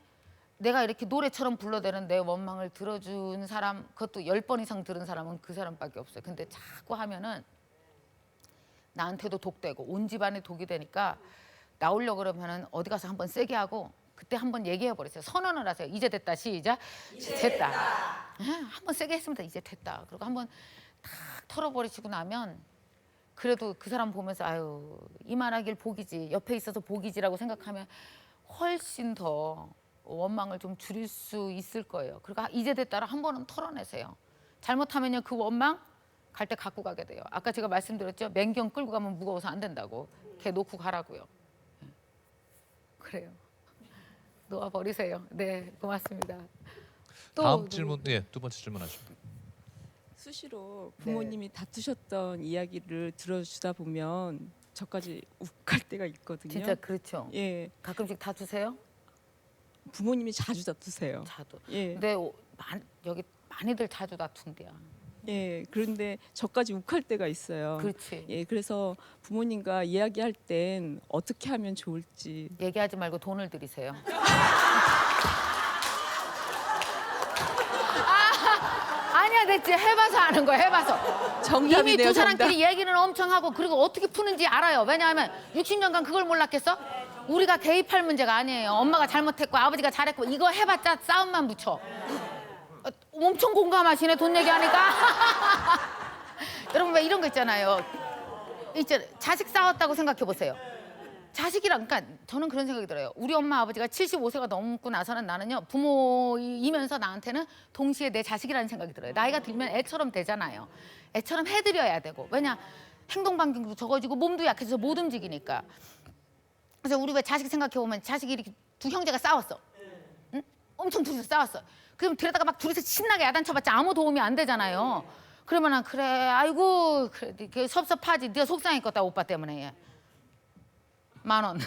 내가 이렇게 노래처럼 불러대는 내 원망을 들어준 사람 그것도 10번 이상 들은 사람은 그 사람밖에 없어요. 근데 자꾸 하면은 나한테도 독되고 온 집안에 독이 되니까 나오려고 그러면은 어디 가서 한번 세게 하고 그때 한번 얘기해 버리세요. 선언을 하세요. 이제 됐다. 시작. 이제 됐다. 한번 세게 했습니다. 이제 됐다. 그리고 한번 탁 털어버리시고 나면 그래도 그 사람 보면서 아유 이만하길 복이지 옆에 있어서 복이지라고 생각하면 훨씬 더 원망을 좀 줄일 수 있을 거예요. 그리고 이제 됐다라 한 번은 털어내세요. 잘못하면요 그 원망 갈 때 갖고 가게 돼요. 아까 제가 말씀드렸죠. 맹경 끌고 가면 무거워서 안 된다고. 걔 놓고 가라고요. 그래요. 놓아 버리세요. 네, 고맙습니다. 또 다음 질문, 예, 두 번째 질문하십니다. 수시로 부모님이 다투셨던 이야기를 들어주다 보면 저까지 욱할 때가 있거든요. 진짜 그렇죠. 예, 가끔씩 다투세요? 부모님이 자주 다투세요. 자도. 예, 근데 여기 많이들 자주 다툰대요. 예. 그런데 저까지 욱할 때가 있어요. 그렇지. 예, 그래서 부모님과 이야기할 땐 어떻게 하면 좋을지. 얘기하지 말고 돈을 들이세요. 아니야 됐지. 해봐서 아는 거야. 해봐서. 정답이네요. 이미 두 정답. 사람끼리 얘기는 엄청 하고 그리고 어떻게 푸는지 알아요. 왜냐하면 60년간 그걸 몰랐겠어? 우리가 대입할 문제가 아니에요. 엄마가 잘못했고 아버지가 잘했고 이거 해봤자 싸움만 붙여. 엄청 공감하시네 돈 얘기하니까. 여러분 왜 이런 거 있잖아요. 이제 자식 싸웠다고 생각해 보세요. 자식이랑 그러니까 저는 그런 생각이 들어요. 우리 엄마 아버지가 75세가 넘고 나서는 나는요 부모이면서 나한테는 동시에 내 자식이라는 생각이 들어요. 나이가 들면 애처럼 되잖아요. 애처럼 해드려야 되고 왜냐 행동 반경도 적어지고 몸도 약해져서 못 움직이니까. 그래서 우리 왜 자식 생각해 보면 자식이 이렇게 두 형제가 싸웠어. 응? 엄청 둘이서 싸웠어. 그럼 들여다가 막 둘이서 신나게 야단쳐봤자 아무 도움이 안 되잖아요. 그러면은 그래 아이고 그래 그 섭섭하지. 네가 속상했겠다 오빠 때문에. 10,000원.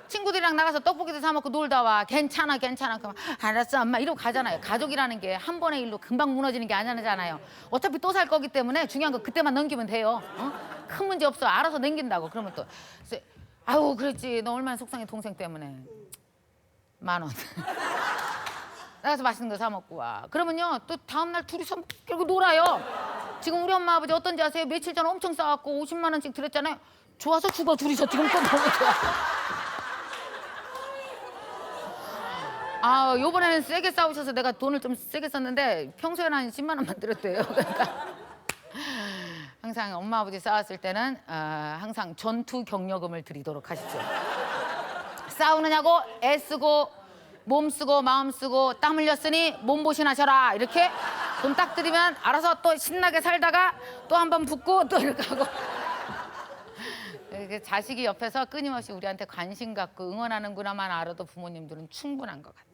친구들이랑 나가서 떡볶이도 사 먹고 놀다 와. 괜찮아 괜찮아. 그럼 알았어 엄마 이러고 가잖아요. 가족이라는 게 한 번의 일로 금방 무너지는 게 아니잖아요. 어차피 또 살 거기 때문에 중요한 거 그때만 넘기면 돼요. 어? 큰 문제 없어. 알아서 넘긴다고. 그러면 또 아유 그랬지. 너 얼마나 속상해 동생 때문에. 10,000원. 나가서 맛있는 거 사 먹고 와. 그러면요 또 다음날 둘이서 끌고 놀아요. 지금 우리 엄마 아버지 어떤지 아세요? 며칠 전에 엄청 싸웠고 50만 원씩 드렸잖아요. 좋아서 죽어 둘이서 지금 또 너무 좋아. 아 요번에는 세게 싸우셔서 내가 돈을 좀 세게 썼는데 평소에는 한 10만 원만 드렸대요. 그러니까 항상 엄마 아버지 싸웠을 때는 항상 전투 격려금을 드리도록 하십시오. 싸우느냐고 애쓰고 몸 쓰고 마음 쓰고 땀 흘렸으니 몸보신하셔라 이렇게 돈 딱 드리면 알아서 또 신나게 살다가 또 한 번 붙고 또 이렇게 하고 이렇게 자식이 옆에서 끊임없이 우리한테 관심 갖고 응원하는구나만 알아도 부모님들은 충분한 것 같아요.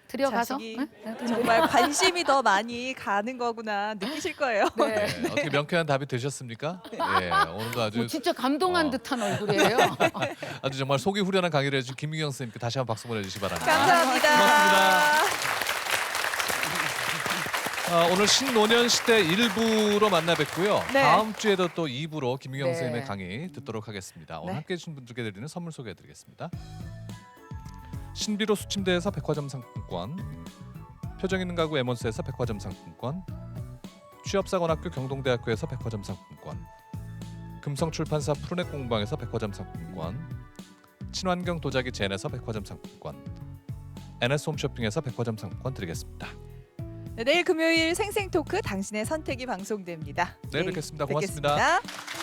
들여가서 자식이 응? 정말 관심이 더 많이 가는 거구나 느끼실 거예요. 네. 네, 어떻게 명쾌한 답이 되셨습니까? 예, 오늘도 아주 진짜 감동한 어. 듯한 얼굴이에요. 아주 정말 속이 후련한 강의를 해주신 김미경 선생님께 다시 한번 박수 보내주시기 바랍니다. 감사합니다. 고맙습니다. 오늘 신노년 시대 1부로 만나 뵙고요. 네. 다음 주에도 또 2부로 김미경 네. 선생님의 강의 듣도록 하겠습니다. 오늘 네. 함께해 주신 분들께 드리는 선물 소개해드리겠습니다. 신비로 수침대에서 백화점 상품권, 표정 있는 가구 에몬스에서 백화점 상품권, 취업사관학교 경동대학교에서 백화점 상품권, 금성출판사 푸르넥 공방에서 백화점 상품권, 친환경 도자기 젠에서 백화점 상품권, NS홈쇼핑에서 백화점 상품권 드리겠습니다. 네, 내일 금요일 생생토크 당신의 선택이 방송됩니다. 내일 뵙겠습니다. 고맙습니다. 뵙겠습니다.